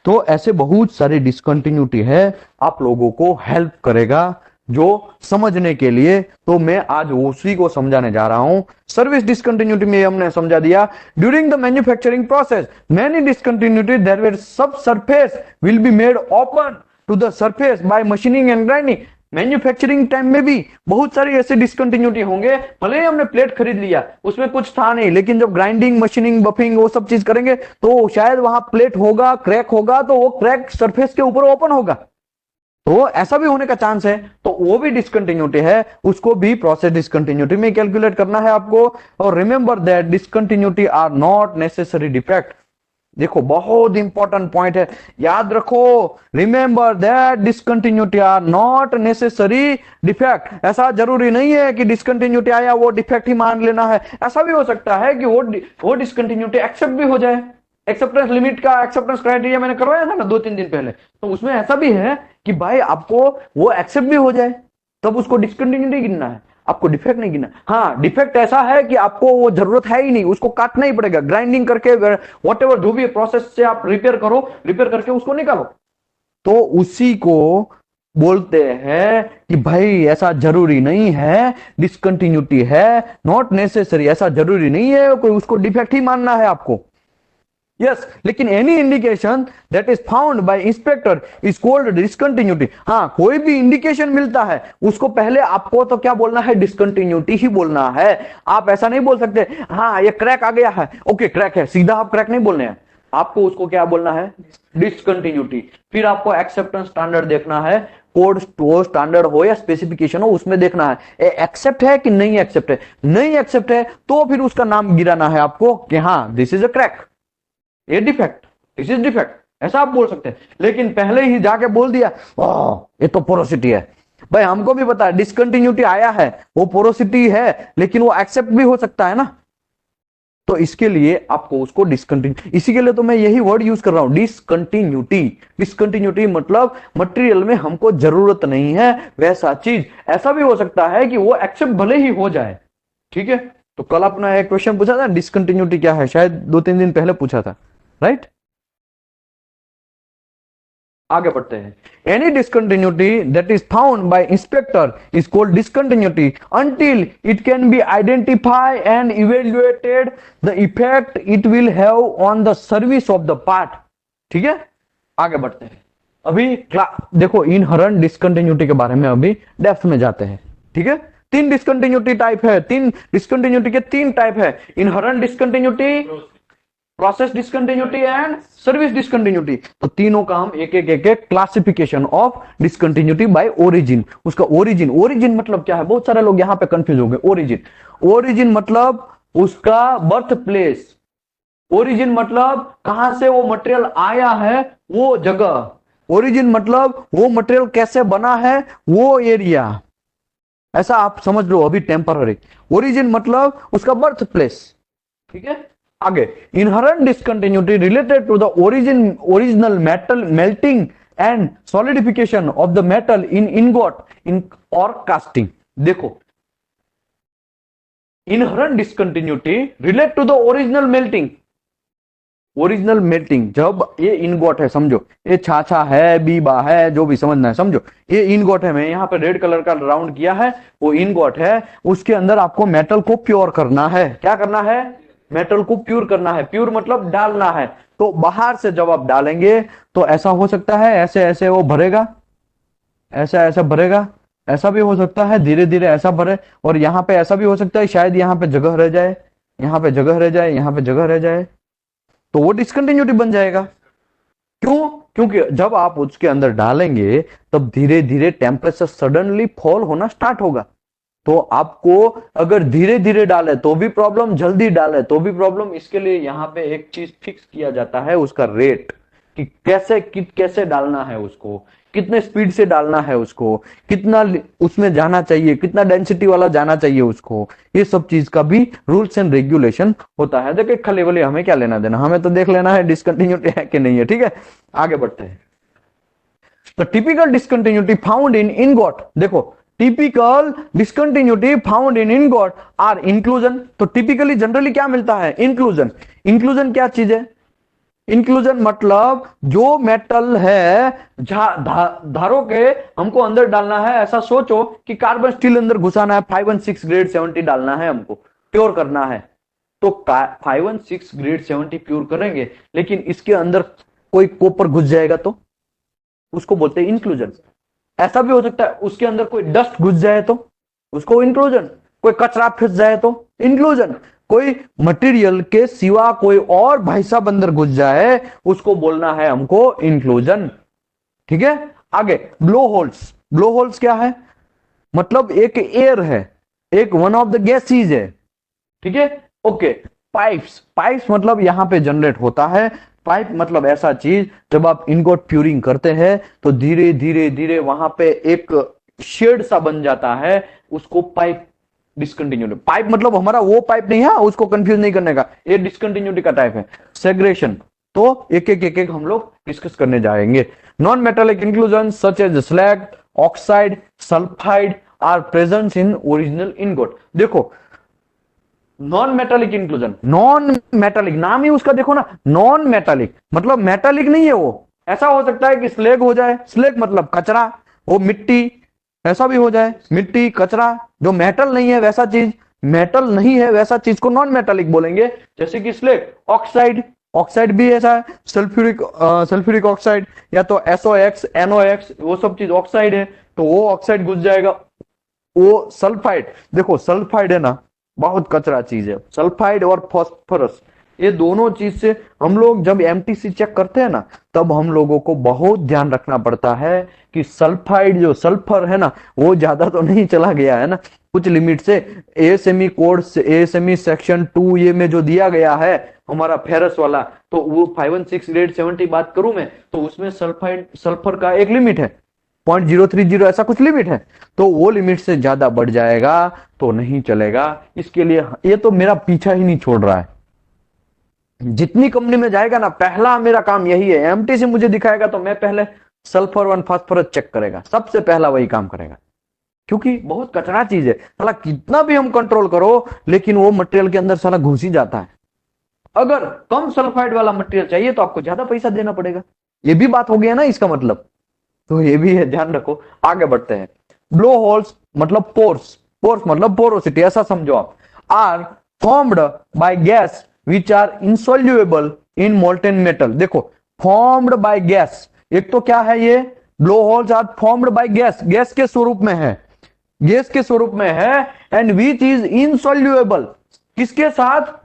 तो ऐसे बहुत सारी डिसकंटिन्यूटी है, आप लोगों को हेल्प करेगा जो समझने के लिए। तो मैं आज उसी को समझाने जा रहा हूं। सर्विस डिसकंटिन्यूटी में हमने समझा दिया, during the manufacturing process many discontinuity there were subsurface will be made open to the surface by machining and grinding. Manufacturing time में भी बहुत सारी ऐसी डिसकंटिन्यूटी होंगे, भले ही हमने प्लेट खरीद लिया, उसमें कुछ था नहीं, लेकिन जब ग्राइंडिंग, मशीनिंग, बफिंग वो सब चीज करेंगे तो शायद वहां प्लेट होगा, क्रैक होगा, तो वो क्रैक सरफेस के ऊपर ओपन होगा, तो ऐसा भी होने का चांस है। तो वो भी डिसकंटिन्यूटी है, उसको भी प्रोसेस डिसकंटिन्यूटी में कैलकुलेट करना है आपको। और remember that discontinuity are not necessary defect. देखो बहुत इंपॉर्टेंट पॉइंट है, याद रखो, remember that discontinuity are not necessary defect. ऐसा जरूरी नहीं है कि डिसकंटिन्यूटी आया वो डिफेक्ट ही मान लेना है। ऐसा भी हो सकता है कि वो डिसकंटिन्यूटी एक्सेप्ट भी हो जाए। एक्सेप्टेंस लिमिट का एक्सेप्टेंस क्राइटेरिया मैंने करवाया था ना 2-3 दिन पहले, तो उसमें ऐसा भी है कि भाई आपको वो एक्सेप्ट भी हो जाए, तब उसको डिसकंटिन्यूटी गिनना है, आपको डिफेक्ट नहीं गिनना। हाँ, डिफेक्ट ऐसा है कि आपको वो जरूरत है ही नहीं, उसको काटना ही पड़ेगा, ग्राइंडिंग करके व्हाटएवर जो भी प्रोसेस से आप रिपेयर करो, रिपेयर करके उसको निकालो, तो उसी को बोलते हैं कि भाई ऐसा जरूरी नहीं है, डिसकंटिन्यूटी है, नॉट नेसेसरी, ऐसा जरूरी नहीं है कोई उसको डिफेक्ट ही मानना है आपको। यस, लेकिन any indication that is found by inspector is called discontinuity. हाँ, कोई भी इंडिकेशन मिलता है उसको पहले आपको तो क्या बोलना है, डिसकंटिन्यूटी ही बोलना है। आप ऐसा नहीं बोल सकते हाँ ये क्रैक आ गया है, ओके क्रैक है, सीधा आप क्रैक नहीं बोलने हैं, आपको उसको क्या बोलना है, डिसकंटिन्यूटी। फिर आपको एक्सेप्टेंस स्टैंडर्ड देखना है, कोड स्टैंडर्ड हो या स्पेसिफिकेशन हो, उसमें देखना है एक्सेप्ट है कि नहीं एक्सेप्ट है। नहीं एक्सेप्ट है तो फिर उसका नाम गिराना है आपको कि हाँ दिस इज अ क्रैक, ये डिफेक्ट, दिस इज डिफेक्ट, ऐसा आप बोल सकते हैं। लेकिन पहले ही जाके बोल दिया ये तो पोरोसिटी है, भाई हमको भी पता है डिसकंटिन्यूटी आया है, वो पोरोसिटी है, लेकिन वो एक्सेप्ट भी हो सकता है ना, तो इसके लिए आपको उसको डिसकंटिन्यू, इसी के लिए तो मैं यही वर्ड यूज कर रहा हूं, डिसकंटिन्यूटी। डिसकंटिन्यूटी मतलब मटेरियल में हमको जरूरत नहीं है वैसा चीज। ऐसा भी हो सकता है कि वो एक्सेप्ट भले ही हो जाए, ठीक है। तो कल अपना एक क्वेश्चन पूछा था डिसकंटिन्यूटी क्या है, शायद 2-3 दिन पहले पूछा था, राइट। आगे बढ़ते हैं। Any discontinuity that is found by inspector is called discontinuity until it can be identify and evaluated the effect it will have on the service of the part. ठीक है, आगे बढ़ते हैं। अभी देखो इनहरेंट डिसकंटिन्यूटी के बारे में अभी डेप्थ में जाते हैं, ठीक है। 3 डिसकंटिन्यूटी टाइप है, 3 डिसकंटिन्यूटी के 3 टाइप है, inherent discontinuity, process discontinuity and service discontinuity. तो तीनों का हम एक एक classification of discontinuity by origin. उसका ओरिजिन, ओरिजिन मतलब क्या है, बहुत सारे लोग यहां पे कंफ्यूज हो गए। ओरिजिन, ओरिजिन मतलब उसका बर्थ प्लेस, ओरिजिन मतलब कहां से वो मटेरियल आया है वो जगह, ओरिजिन मतलब वो मटेरियल कैसे बना है वो एरिया, ऐसा आप समझ लो अभी टेम्पररी। ओरिजिन मतलब उसका बर्थ प्लेस, ठीक है। आगे, inherent discontinuity related to the original metal melting and solidification of the metal in ingot in और कास्टिंग। देखो, inherent discontinuity relate to the original melting, original melting, जब ये इनगोट है, समझो ये छाछा है, बीबा है, जो भी समझना है समझो, ये इनगोट है, मैं यहाँ पे रेड कलर का राउंड किया है, वो इनगोट है, उसके अंदर आपको मेटल को प्योर करना है। क्या करना है, मेटल को प्योर करना है, प्योर मतलब डालना है। तो बाहर से जब आप डालेंगे तो ऐसा हो सकता है ऐसे ऐसे वो भरेगा, ऐसा ऐसा भरेगा, ऐसा भी हो सकता है धीरे धीरे ऐसा भरे, और यहाँ पे ऐसा भी हो सकता है शायद यहाँ पे जगह रह जाए, यहाँ पे जगह रह जाए, यहाँ पे जगह रह जाए, तो वो डिसकंटिन्यूटी बन जाएगा। क्यों, क्योंकि जब आप उसके अंदर डालेंगे तब धीरे धीरे टेम्परेचर सडनली फॉल होना स्टार्ट होगा। तो आपको अगर धीरे धीरे डाले तो भी प्रॉब्लम, जल्दी डाले तो भी प्रॉब्लम। इसके लिए यहाँ पे एक चीज फिक्स किया जाता है, उसका रेट, कि कैसे डालना है उसको, कितने स्पीड से डालना है उसको, कितना उसमें जाना चाहिए, कितना डेंसिटी वाला जाना चाहिए उसको, ये सब चीज का भी रूल्स एंड रेगुलेशन होता है। देखिए खाली बोले हमें क्या लेना देना, हमें तो देख लेना है डिसकंटिन्यूटी है कि नहीं है, ठीक है। आगे बढ़ते हैं। तो typical discontinuity found in ingot, देखो typical discontinuity found in ingot are inclusion. तो टिपिकली जनरली क्या मिलता है, इंक्लूजन। इंक्लूजन क्या चीज है, इंक्लूजन मतलब जो मेटल है धारों के हमको अंदर डालना है। ऐसा सोचो कि कार्बन स्टील अंदर घुसाना है, 516 ग्रेड 70 डालना है हमको, प्योर करना है। तो 516 ग्रेड 70 प्योर करेंगे, लेकिन इसके अंदर कोई कॉपर घुस जाएगा तो उसको बोलते हैं इंक्लूजन। ऐसा भी हो सकता है उसके अंदर कोई डस्ट घुस जाए तो उसको इंक्लूजन, कोई कचरा फंस जाए तो इंक्लूजन, कोई मटेरियल के सिवा कोई और भाई साहब अंदर घुस जाए उसको बोलना है हमको इंक्लूजन, ठीक है। आगे, ब्लो होल्स। ब्लो होल्स क्या है, मतलब एक एयर है, एक वन ऑफ द गैसेज है, ठीक है। ओके, पाइप्स, पाइप्स मतलब यहां पे जनरेट होता है। पाइप मतलब ऐसा चीज जब आप इनगोट प्यूरिंग करते हैं तो धीरे धीरे धीरे वहां पे एक शेड सा बन जाता है, उसको पाइप डिसकंटिन्यूटी। पाइप मतलब हमारा वो पाइप नहीं है, उसको कंफ्यूज नहीं करने का, ये डिसकंटिन्यूटी का टाइप है। सेग्रेशन, तो एक एक हम लोग डिस्कस करने जाएंगे। Non metallic inclusion such as slag, oxide, sulphide are present in original ingot. देखो non metallic inclusion, non metallic नाम ही उसका देखो ना, नॉन मेटालिक मतलब मेटालिक नहीं है वो। ऐसा हो सकता है कि स्लेग हो जाए, स्लेग मतलब कचरा, वो मिट्टी, ऐसा भी हो जाए, मिट्टी कचरा जो मेटल नहीं है वैसा चीज, मेटल नहीं है वैसा चीज को नॉन मेटालिक बोलेंगे, जैसे कि स्लेग। ऑक्साइड, ऑक्साइड भी ऐसा है, सल्फ्यूरिक ऑक्साइड या तो SOX NOX, वो सब चीज ऑक्साइड है, तो वो ऑक्साइड घुस जाएगा। वो सल्फाइड, देखो सल्फाइड है ना, बहुत कचरा चीज है सल्फाइड और फॉस्फोरस, ये दोनों चीज से हम लोग जब एमटीसी चेक करते हैं ना, तब हम लोगों को बहुत ध्यान रखना पड़ता है कि सल्फाइड जो सल्फर है ना, वो ज्यादा तो नहीं चला गया है ना, कुछ लिमिट से। एएसएमई कोड से, एएसएमई सेक्शन 2 ये में जो दिया गया है हमारा फेरस वाला, तो वो 516 ग्रेड 70 बात करूं मैं, तो उसमें सल्फाइड सल्फर का एक लिमिट है, 0.030 ऐसा कुछ लिमिट है, तो वो लिमिट से ज्यादा बढ़ जाएगा तो नहीं चलेगा। इसके लिए ये तो मेरा पीछा ही नहीं छोड़ रहा है, जितनी कंपनी में जाएगा ना, पहला मेरा काम यही है, एमटीसी मुझे दिखाएगा तो मैं पहले सल्फर वन फास्फोरस चेक करेगा, सबसे पहला वही काम करेगा, क्योंकि बहुत कचरा चीज है साला, कितना भी हम कंट्रोल करो लेकिन वो मटेरियल के अंदर साला घुस ही जाता है। अगर कम सल्फाइड वाला मटेरियल चाहिए तो आपको ज्यादा पैसा देना पड़ेगा, ये भी बात हो गया ना इसका मतलब, तो ये भी है, ध्यान रखो। आगे बढ़ते हैं। ब्लो होल्स मतलब पोर्स, पोर्स मतलब पोरोसिटी, ऐसा समझो आप, are formed by gas which are insoluble in molten metal. देखो फॉर्म्ड बाय गैस, एक तो क्या है ये, blow holes are formed by gas, gas के स्वरूप में है, गैस के स्वरूप में है, एंड विच इज इनसोल्यूएबल, किसके साथ,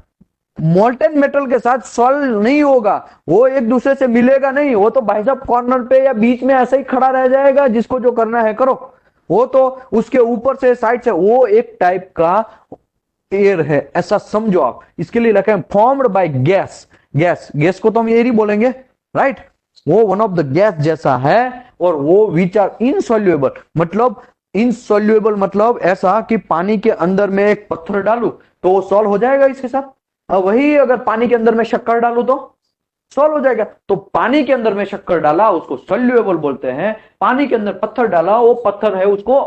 मोल्टेन मेटल के साथ सॉल्व नहीं होगा, वो एक दूसरे से मिलेगा नहीं, वो तो भाई साहब कॉर्नर पे या बीच में ऐसे ही खड़ा रह जाएगा, जिसको जो करना है करो, वो तो उसके ऊपर से साइड से, वो एक टाइप का एयर है, ऐसा समझो आप। इसके लिए लिखा है formed by gas, gas gas को तो हम एयर ही बोलेंगे, राइट, वो वन ऑफ द गैस जैसा है, और वो विच आर इनसोल्यूएबल, मतलब इनसोल्यूएबल मतलब ऐसा कि पानी के अंदर में एक पत्थर डालू तो वो सॉल्व हो जाएगा इसके साथ, और वही अगर पानी के अंदर में शक्कर डालू तो सॉल्व हो जाएगा। तो पानी के अंदर में शक्कर डाला उसको सोल्यूएबल बोलते हैं, पानी के अंदर पत्थर डाला वो पत्थर है उसको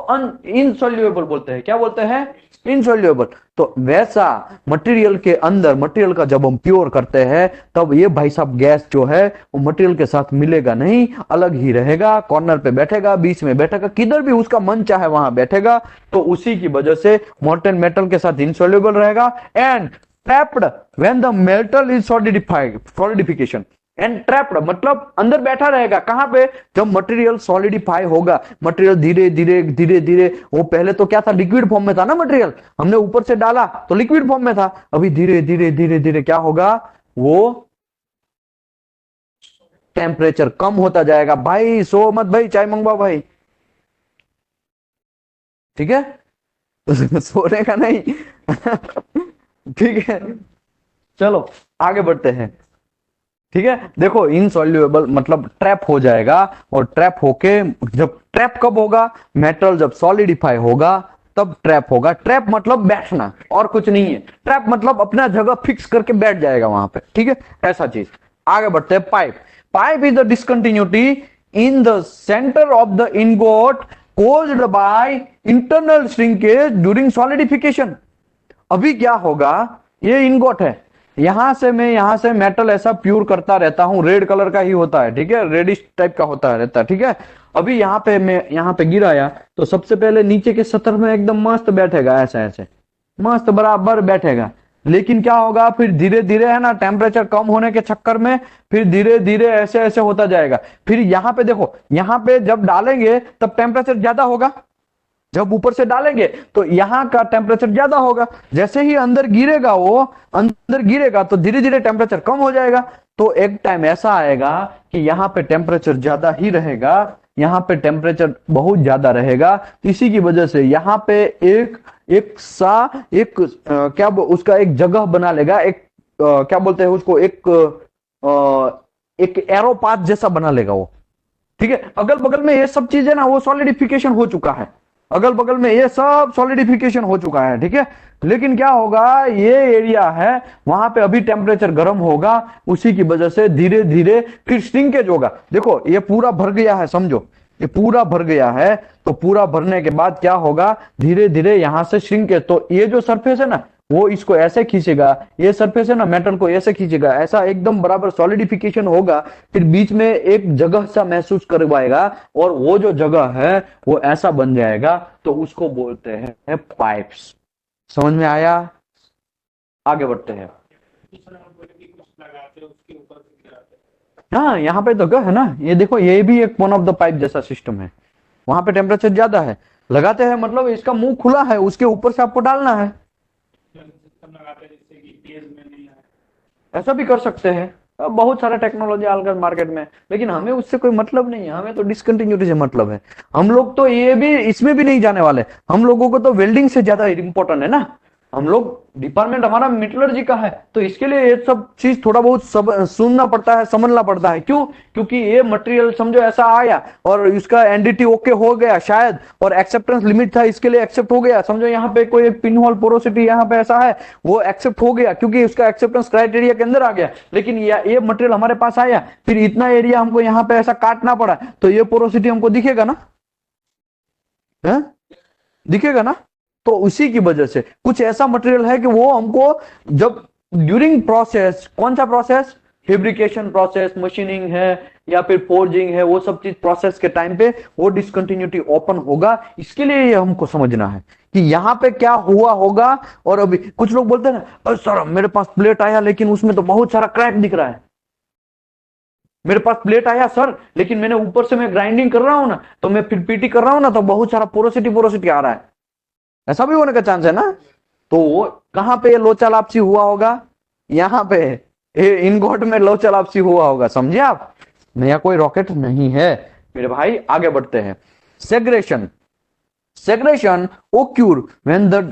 इनसोल्यूएबल बोलते हैं, क्या बोलते हैं, इनसोल्यूएबल। तो वैसा मटेरियल के अंदर, मटेरियल का जब हम प्योर करते हैं तब ये भाई साहब गैस जो है वो मटेरियल के साथ मिलेगा नहीं, अलग ही रहेगा, कॉर्नर पे बैठेगा, बीच में बैठेगा, किधर भी उसका मन चाहे वहां बैठेगा, तो उसी की वजह से मोल्टेन मेटल के साथ इनसोल्यूबल रहेगा, and trapped when the metal is solidification, and trapped मतलब अंदर बैठा रहेगा, कहां पे, जब मटेरियल सॉलिडिफाई होगा, मटेरियल धीरे धीरे धीरे धीरे, वो पहले तो क्या था, लिक्विड फॉर्म में था ना मटेरियल, हमने ऊपर से डाला तो लिक्विड फॉर्म में था, अभी धीरे धीरे धीरे धीरे क्या होगा, वो टेम्परेचर कम होता जाएगा। भाई सो मत भाई, चाय मंगवाओ भाई, ठीक है सोने का नहीं ठीक है, चलो आगे बढ़ते हैं। ठीक है, देखो इनसॉल्युएबल मतलब ट्रैप हो जाएगा, और ट्रैप होके, जब ट्रैप कब होगा, मेटल जब सॉलिडिफाई होगा तब ट्रैप होगा। ट्रैप मतलब बैठना और कुछ नहीं है, ट्रैप मतलब अपना जगह फिक्स करके बैठ जाएगा वहां पे, ठीक है, ऐसा चीज। आगे बढ़ते हैं। Pipe, pipe is the discontinuity in the centre of the ingot caused by internal shrinkage during solidification। अभी क्या होगा, ये इनगोट है, यहां से मैं यहां से मेटल ऐसा प्योर करता रहता हूं, रेड कलर का ही होता है, ठीक है, रेडिश टाइप का होता रहता है, ठीक है। अभी यहां पे मैं यहां पे गिराया तो सबसे पहले नीचे के सतह में एकदम मस्त बैठेगा, ऐसे ऐसे मस्त बराबर बैठेगा, लेकिन क्या होगा फिर धीरे धीरे है ना, टेम्परेचर कम होने के चक्कर में फिर धीरे धीरे ऐसे ऐसे होता जाएगा। फिर यहां पे देखो, यहां पे जब डालेंगे तब टेम्परेचर ज्यादा होगा, जब ऊपर से डालेंगे तो यहां का टेम्परेचर ज्यादा होगा, जैसे ही अंदर गिरेगा, वो अंदर गिरेगा तो धीरे धीरे टेम्परेचर कम हो जाएगा। तो एक टाइम ऐसा आएगा कि यहाँ पे टेम्परेचर ज्यादा ही रहेगा, यहाँ पे टेम्परेचर बहुत ज्यादा रहेगा, इसी की वजह से यहाँ पे एक एक सा एक क्या उसका एक जगह बना लेगा, एक क्या बोलते हैं उसको, एक एरो पाथ जैसा बना लेगा वो, ठीक है। अगल बगल में ये सब चीजें ना, वो सॉलिडिफिकेशन हो चुका है, अगल बगल में ये सब सॉलिडिफिकेशन हो चुका है, ठीक है। लेकिन क्या होगा, ये एरिया है वहां पे अभी टेम्परेचर गर्म होगा, उसी की वजह से धीरे धीरे फिर श्रिंकेज होगा। देखो ये पूरा भर गया है, समझो ये पूरा भर गया है, तो पूरा भरने के बाद क्या होगा, धीरे धीरे यहां से श्रिंकेज, तो ये जो सरफेस है ना वो इसको ऐसे खींचेगा, ये सरफेस है ना मेटल को ऐसे खींचेगा, ऐसा एकदम बराबर सॉलिडिफिकेशन होगा, फिर बीच में एक जगह सा महसूस करवाएगा, और वो जो जगह है वो ऐसा बन जाएगा, तो उसको बोलते हैं पाइप्स। समझ में आया? आगे बढ़ते हैं। लगाते हैं उसके ऊपर से गिराते हैं। हाँ, यहाँ पे तो क्या है ना, ये देखो, ये भी एक वन ऑफ द पाइप जैसा सिस्टम है। वहां पे टेम्परेचर ज्यादा है, लगाते हैं मतलब इसका मुंह खुला है, उसके ऊपर से आपको डालना है। सिस्टम लगाते हैं जिससे कि तेज में नहीं आए। ऐसा भी कर सकते हैं। अब बहुत सारा टेक्नोलॉजी आकर मार्केट में, लेकिन हमें उससे कोई मतलब नहीं है, हमें तो डिसकंटिन्यूटी से मतलब है। हम लोग तो ये भी इसमें भी नहीं जाने वाले। हम लोगों को तो वेल्डिंग से ज्यादा इंपॉर्टेंट है ना। हम लोग डिपार्टमेंट हमारा मेटलर्जी का है, तो इसके लिए ये सब चीज थोड़ा बहुत सब सुनना पड़ता है, समझना पड़ता है। क्यों? क्योंकि ये मटेरियल समझो ऐसा आया और इसका एनडीटी ओके हो गया शायद, और एक्सेप्टेंस लिमिट था इसके लिए एक्सेप्ट हो गया। समझो यहाँ पे कोई पिन होल पोरोसिटी यहाँ पे ऐसा है, वो एक्सेप्ट हो गया क्योंकि उसका एक्सेप्टेंस क्राइटेरिया के अंदर आ गया। लेकिन ये मटेरियल हमारे पास आया, फिर इतना एरिया हमको यहाँ पे ऐसा काटना पड़ा, तो ये पोरोसिटी हमको दिखेगा ना, है? दिखेगा ना। तो उसी की वजह से कुछ ऐसा मटेरियल है कि वो हमको जब ड्यूरिंग प्रोसेस, कौन सा प्रोसेस, फेब्रिकेशन प्रोसेस, मशीनिंग है या फिर फोर्जिंग है, वो सब चीज प्रोसेस के टाइम पे वो डिसकंटिन्यूटी ओपन होगा। इसके लिए ये हमको समझना है कि यहाँ पे क्या हुआ होगा। और अभी कुछ लोग बोलते हैं ना, अरे सर मेरे पास प्लेट आया लेकिन उसमें तो बहुत सारा क्रैक दिख रहा है। मेरे पास प्लेट आया सर, लेकिन मैंने ऊपर से मैं ग्राइंडिंग कर रहा हूं ना, तो मैं फिर पीटी कर रहा हूं ना, तो बहुत सारा पोरोसिटी पोरोसिटी आ रहा है। ऐसा भी होने का चांस है ना। तो वो कहां पे लोचा लापसी हुआ होगा? यहाँ पे इनगोट में लोचा लापसी हुआ होगा, समझे आप। नया कोई रॉकेट नहीं है मेरे भाई। आगे बढ़ते हैं। Segregation. Segregation occur when the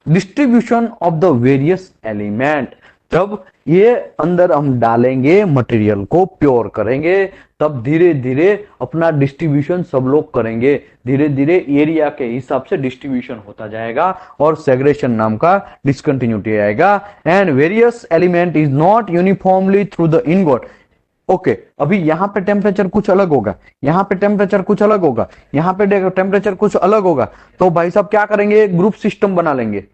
distribution of the various element, जब ये अंदर हम डालेंगे मटेरियल को, प्योर करेंगे, तब धीरे धीरे अपना डिस्ट्रीब्यूशन सब लोग करेंगे, धीरे धीरे एरिया के हिसाब से डिस्ट्रीब्यूशन होता जाएगा और सेग्रेशन नाम का डिसकंटिन्यूटी आएगा। And various element is not uniformly through the ingot. Okay, अभी यहाँ पे टेम्परेचर कुछ अलग होगा, यहाँ पे टेम्परेचर कुछ अलग होगा, यहाँ पे टेम्परेचर कुछ अलग होगा। तो भाई साहब क्या करेंगे, ग्रुप सिस्टम बना लेंगे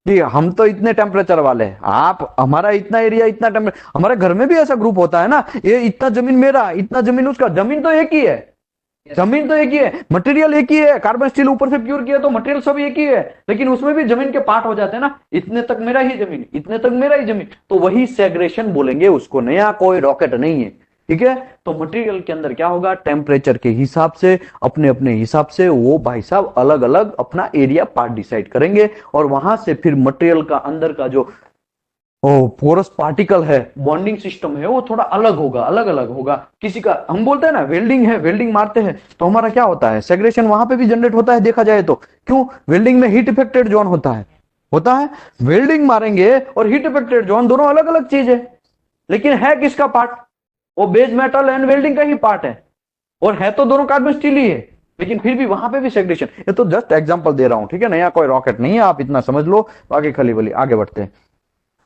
कि हम तो इतने टेम्परेचर वाले हैं, आप हमारा इतना एरिया इतना टेम्परेचर। हमारे घर में भी ऐसा ग्रुप होता है ना, ये इतना जमीन मेरा, इतना जमीन उसका। जमीन तो एक ही है, जमीन तो एक ही है, मटेरियल एक ही है, कार्बन स्टील ऊपर से प्योर किया तो मटेरियल सब एक ही है, लेकिन उसमें भी जमीन के पार्ट हो जाते हैं ना, इतने तक मेरा ही जमीन, इतने तक मेरा ही जमीन। तो वही सेग्रेशन बोलेंगे उसको, नया कोई रॉकेट नहीं है। ठीक है। तो मटेरियल के अंदर क्या होगा, टेम्परेचर के हिसाब से, अपने अपने हिसाब से वो भाई साहब अलग अलग अपना एरिया पार्ट डिसाइड करेंगे, और वहां से फिर मटेरियल का अंदर का जो पोरस पार्टिकल है, बॉन्डिंग सिस्टम है, वो थोड़ा अलग होगा, अलग अलग होगा। किसी का हम बोलते हैं ना वेल्डिंग है, वेल्डिंग मारते हैं तो हमारा क्या होता है, सेग्रेशन वहां पे भी जनरेट होता है देखा जाए तो। क्यों? वेल्डिंग में हीट इफेक्टेड जोन होता है, होता है। वेल्डिंग मारेंगे और हीट इफेक्टेड जोन दोनों अलग अलग चीज है, लेकिन है किसका पार्ट? वो बेस मेटल एंड वेल्डिंग का ही पार्ट है, और है तो दोनों कार्बन स्टील ही है, लेकिन फिर भी वहां पे भी सेग्रेशन। ये तो जस्ट एग्जांपल दे रहा हूं, ठीक है, नया कोई रॉकेट नहीं है, आप इतना समझ लो। आगे खली बली आगे बढ़ते हैं।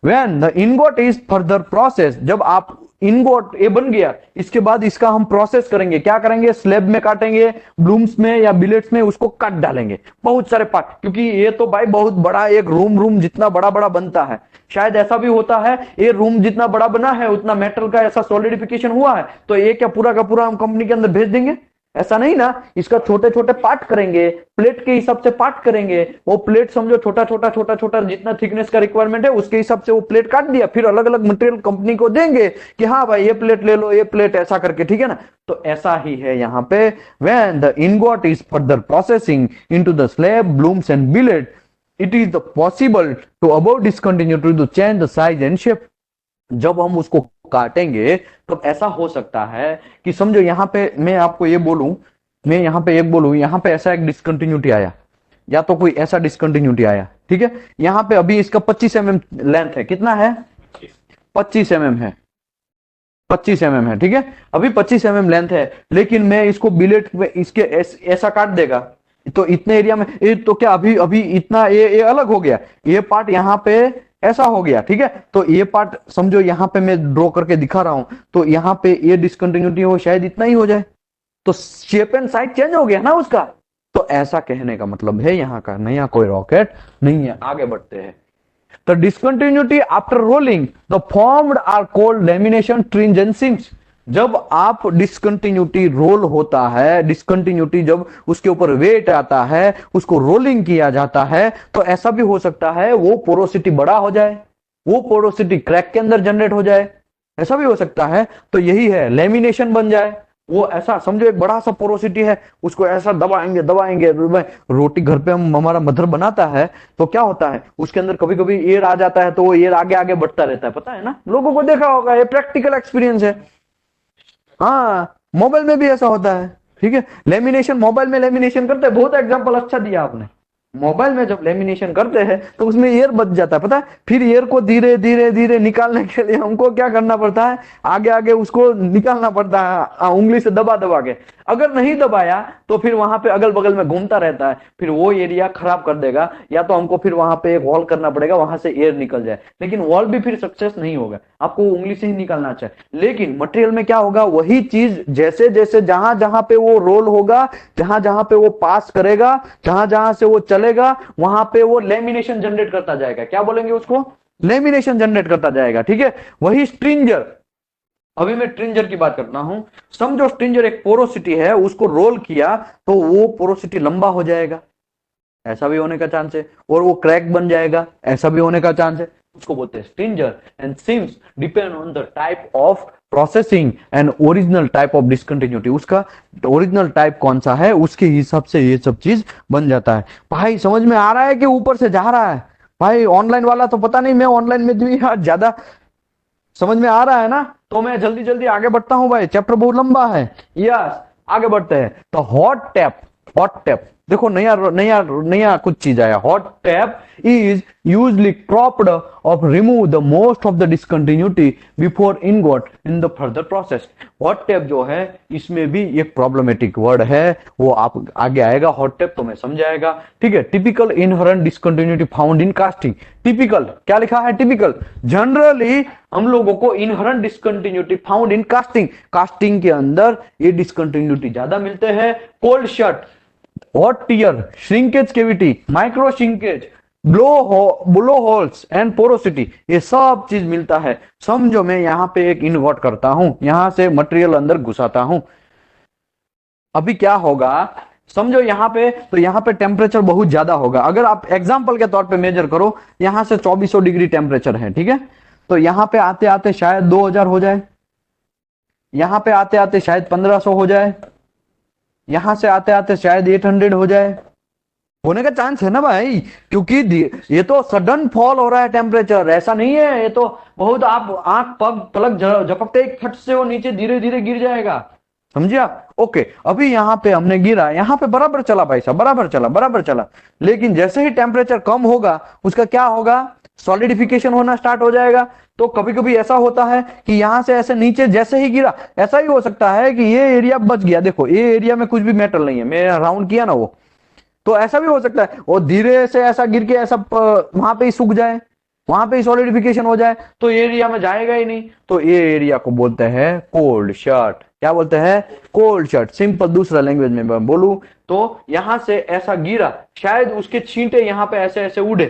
When the ingot is further processed, जब आप इनगोट ये बन गया, इसके बाद इसका हम प्रोसेस करेंगे, क्या करेंगे, स्लैब में काटेंगे, ब्लूम्स में या बिलेट्स में उसको काट डालेंगे, बहुत सारे पार्ट। क्योंकि ये तो भाई बहुत बड़ा एक रूम जितना बड़ा बड़ा बनता है। शायद ऐसा भी होता है, ये रूम जितना बड़ा बना है उतना मेटल का ऐसा सॉलिडिफिकेशन हुआ है, तो ये क्या पूरा का पूरा हम कंपनी के अंदर भेज देंगे? ऐसा नहीं ना, इसका छोटे छोटे पार्ट करेंगे, प्लेट के हिसाब से पार्ट करेंगे। वो प्लेट समझो छोटा छोटा छोटा छोटा जितना थिकनेस का रिक्वायरमेंट है उसके हिसाब से वो प्लेट काट दिया, फिर अलग अलग मटेरियल कंपनी को देंगे कि हाँ भाई ये प्लेट ले लो, ये प्लेट, ऐसा करके, ठीक है ना। तो ऐसा ही है यहाँ पे। When the ingot is further processing into the slab, blooms and billet, it is the possible to about discontinuity to change the size and shape. जब हम उसको काटेंगे तो ऐसा हो सकता है कि समझो यहाँ पे मैं आपको ये बोलूं, मैं यहाँ पे एक बोलूं, यहाँ पे ऐसा एक डिसकंटिन्यूटी आया, या तो कोई ऐसा डिसकंटिन्यूटी आया, ठीक है। यहाँ पे अभी इसका 25 mm लेंथ है, कितना है, 25 mm है, 25 mm है, ठीक है। अभी 25 mm लेंथ है, लेकिन मैं इसको बिलेट में इसके ऐसा काट देगा तो इतने एरिया में ये तो क्या अभी अभी इतना ये अलग हो गया, ये पार्ट यहाँ पे ऐसा हो गया, ठीक है। तो ये पार्ट समझो यहाँ पे मैं ड्रॉ करके दिखा रहा हूं, तो यहाँ पे ये डिसकंटिन्यूटी हो शायद इतना ही हो जाए, तो शेप एंड साइज चेंज हो गया ना उसका। तो ऐसा कहने का मतलब है यहाँ का नया कोई रॉकेट नहीं है। आगे बढ़ते हैं। The discontinuity after rolling, the formed are called lamination stringencies। जब आप डिसकंटिन्यूटी रोल होता है, डिसकंटिन्यूटी जब उसके ऊपर वेट आता है, उसको रोलिंग किया जाता है, तो ऐसा भी हो सकता है वो पोरोसिटी बड़ा हो जाए, वो पोरोसिटी क्रैक के अंदर जनरेट हो जाए, ऐसा भी हो सकता है। तो यही है, लेमिनेशन बन जाए। वो ऐसा समझो एक बड़ा सा पोरोसिटी है, उसको ऐसा दबाएंगे दबाएंगे। रोटी घर पे हम हमारा मदर बनाता है तो क्या होता है, उसके अंदर कभी कभी एयर आ जाता है तो वो एयर आगे आगे बढ़ता रहता है, पता है ना, लोगों को देखा होगा, ये प्रैक्टिकल एक्सपीरियंस है। हाँ, मोबाइल में भी ऐसा होता है। ठीक है, लेमिनेशन, मोबाइल में लेमिनेशन करते हैं, बहुत एग्जांपल अच्छा दिया आपने। मोबाइल में जब लेमिनेशन करते हैं तो उसमें एयर बच जाता है, पता है, फिर एयर को धीरे धीरे धीरे निकालने के लिए हमको क्या करना पड़ता है, आगे आगे उसको निकालना पड़ता है, उंगली से दबा दबा के। अगर नहीं दबाया तो फिर वहां पे अगल बगल में घूमता रहता है, फिर वो एरिया खराब कर देगा। या तो हमको फिर वहां पे एक वॉल करना पड़ेगा, वहां से एयर निकल जाए, लेकिन वॉल भी फिर सक्सेस नहीं होगा, आपको उंगली से ही निकालना चाहिए। लेकिन मटेरियल में क्या होगा, वही चीज जैसे जैसे जहां जहां पे वो रोल होगा, जहां जहां पे वो पास करेगा, जहां जहां से वो चलेगा, वहां पे वो लेमिनेशन जनरेट करता जाएगा। क्या बोलेंगे उसको, लेमिनेशन जनरेट करता जाएगा। ठीक है, वही स्ट्रिंजर, अभी मैं स्ट्रिंजर की बात करता हूं। समझो स्ट्रिंजर एक पोरोसिटी है, उसको रोल किया तो वो पोरोसिटी लंबा हो जाएगा, ऐसा भी होने का चांस है। और वो क्रैक बन जाएगा, ऐसा भी होने का चांस है। उसको बोलते हैं stringer. And seams depend on the type of processing and original type of discontinuity. उसका ओरिजिनल टाइप कौन सा है, उसके हिसाब से ये सब चीज बन जाता है। भाई समझ में आ रहा है कि ऊपर से जा रहा है? भाई ऑनलाइन वाला तो पता नहीं, मैं ऑनलाइन में भी ज्यादा समझ में आ रहा है ना, तो मैं जल्दी जल्दी आगे बढ़ता हूं भाई, चैप्टर बहुत लंबा है। यस, आगे बढ़ते हैं। तो हॉट टैप, हॉट टैप देखो, नया नया नया कुछ चीज आया। Hot tap is usually cropped of remove the most of the discontinuity before ingot in the further process. Hot tap जो है, इसमें भी एक प्रॉब्लमेटिक वर्ड है, वो आप आगे आएगा। हॉट टैप तो मैं समझाएगा। ठीक है, typical inherent discontinuity found in casting. Typical क्या लिखा है, टिपिकल, जनरली हम लोगों को inherent discontinuity found in casting, casting के अंदर ये डिसकंटिन्यूटी ज्यादा मिलते हैं। Cold shut, hot tear, shrinkage cavity, micro shrinkage, blow holes and porosity, ये सब चीज मिलता है। समझो मैं यहां पे एक इन्वर्ट करता हूं, यहां से मटेरियल अंदर घुसाता हूं। अभी क्या होगा, समझो यहां पे, तो यहां पे टेम्परेचर बहुत ज्यादा होगा। अगर आप एग्जांपल के तौर पे मेजर करो, यहां से 2400 डिग्री टेम्परेचर है। ठीक है, तो यहां पे आते आते शायद 2000 हो जाए, यहां पे आते आते शायद 1500 हो जाए, यहां से आते आते शायद 800 हो जाए, होने का चांस है ना भाई, क्योंकि ये तो सडन फॉल हो रहा है टेम्परेचर, ऐसा नहीं है ये तो बहुत, आप आंख पग पलक झपकते एक फट से वो नीचे धीरे धीरे गिर जाएगा, समझिए आप। ओके, अभी यहां पे हमने गिरा, यहां पे बराबर चला भाई साहब, बराबर चला बराबर चला। लेकिन जैसे ही टेम्परेचर कम होगा, उसका क्या होगा, सॉलिडिफिकेशन होना स्टार्ट हो जाएगा। तो कभी कभी ऐसा होता है कि यहां से ऐसे नीचे जैसे ही गिरा, ऐसा ही हो सकता है कि ये एरिया बच गया, देखो ये एरिया में कुछ भी मेटल नहीं है, मैं राउंड किया ना वो, तो ऐसा भी हो सकता है। और धीरे से ऐसा गिर के ऐसा वहां पे ही सूख जाए, वहां पे ही सॉलिडिफिकेशन हो जाए, तो ये एरिया में जाएगा ही नहीं। तो ये एरिया को बोलते हैं कोल्ड शट। क्या बोलते हैं, कोल्ड शट। सिंपल दूसरा लैंग्वेज में मैं बोलूं तो यहां से ऐसा गिरा, शायद उसके छींटे यहां पे ऐसे ऐसे उड़े,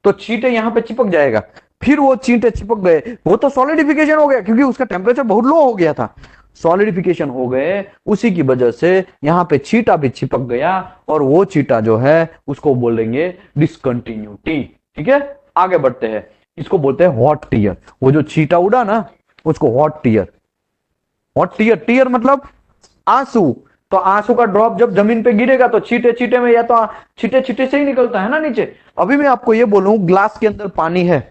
तो छींटे यहां पे चिपक जाएगा, फिर वो छींटे चिपक गए, वो तो सॉलिडिफिकेशन हो गया, क्योंकि उसका टेम्परेचर बहुत लो हो गया था, सॉलिडिफिकेशन हो गए, उसी की वजह से यहां पे छींटा भी चिपक गया, और वो छींटा जो है उसको बोलेंगे डिसकंटिन्यूटी। ठीक है, आगे बढ़ते हैं। इसको बोलते हैं हॉट टीयर, वो जो छींटा उड़ा ना उसको hot tear. Hot tear, tear मतलब आंसू, तो आंसू का ड्रॉप जब जमीन पे गिरेगा तो छींटे छींटे में, या तो छींटे छींटे से ही निकलता है ना नीचे। अभी मैं आपको ये बोलूं, ग्लास के अंदर पानी है,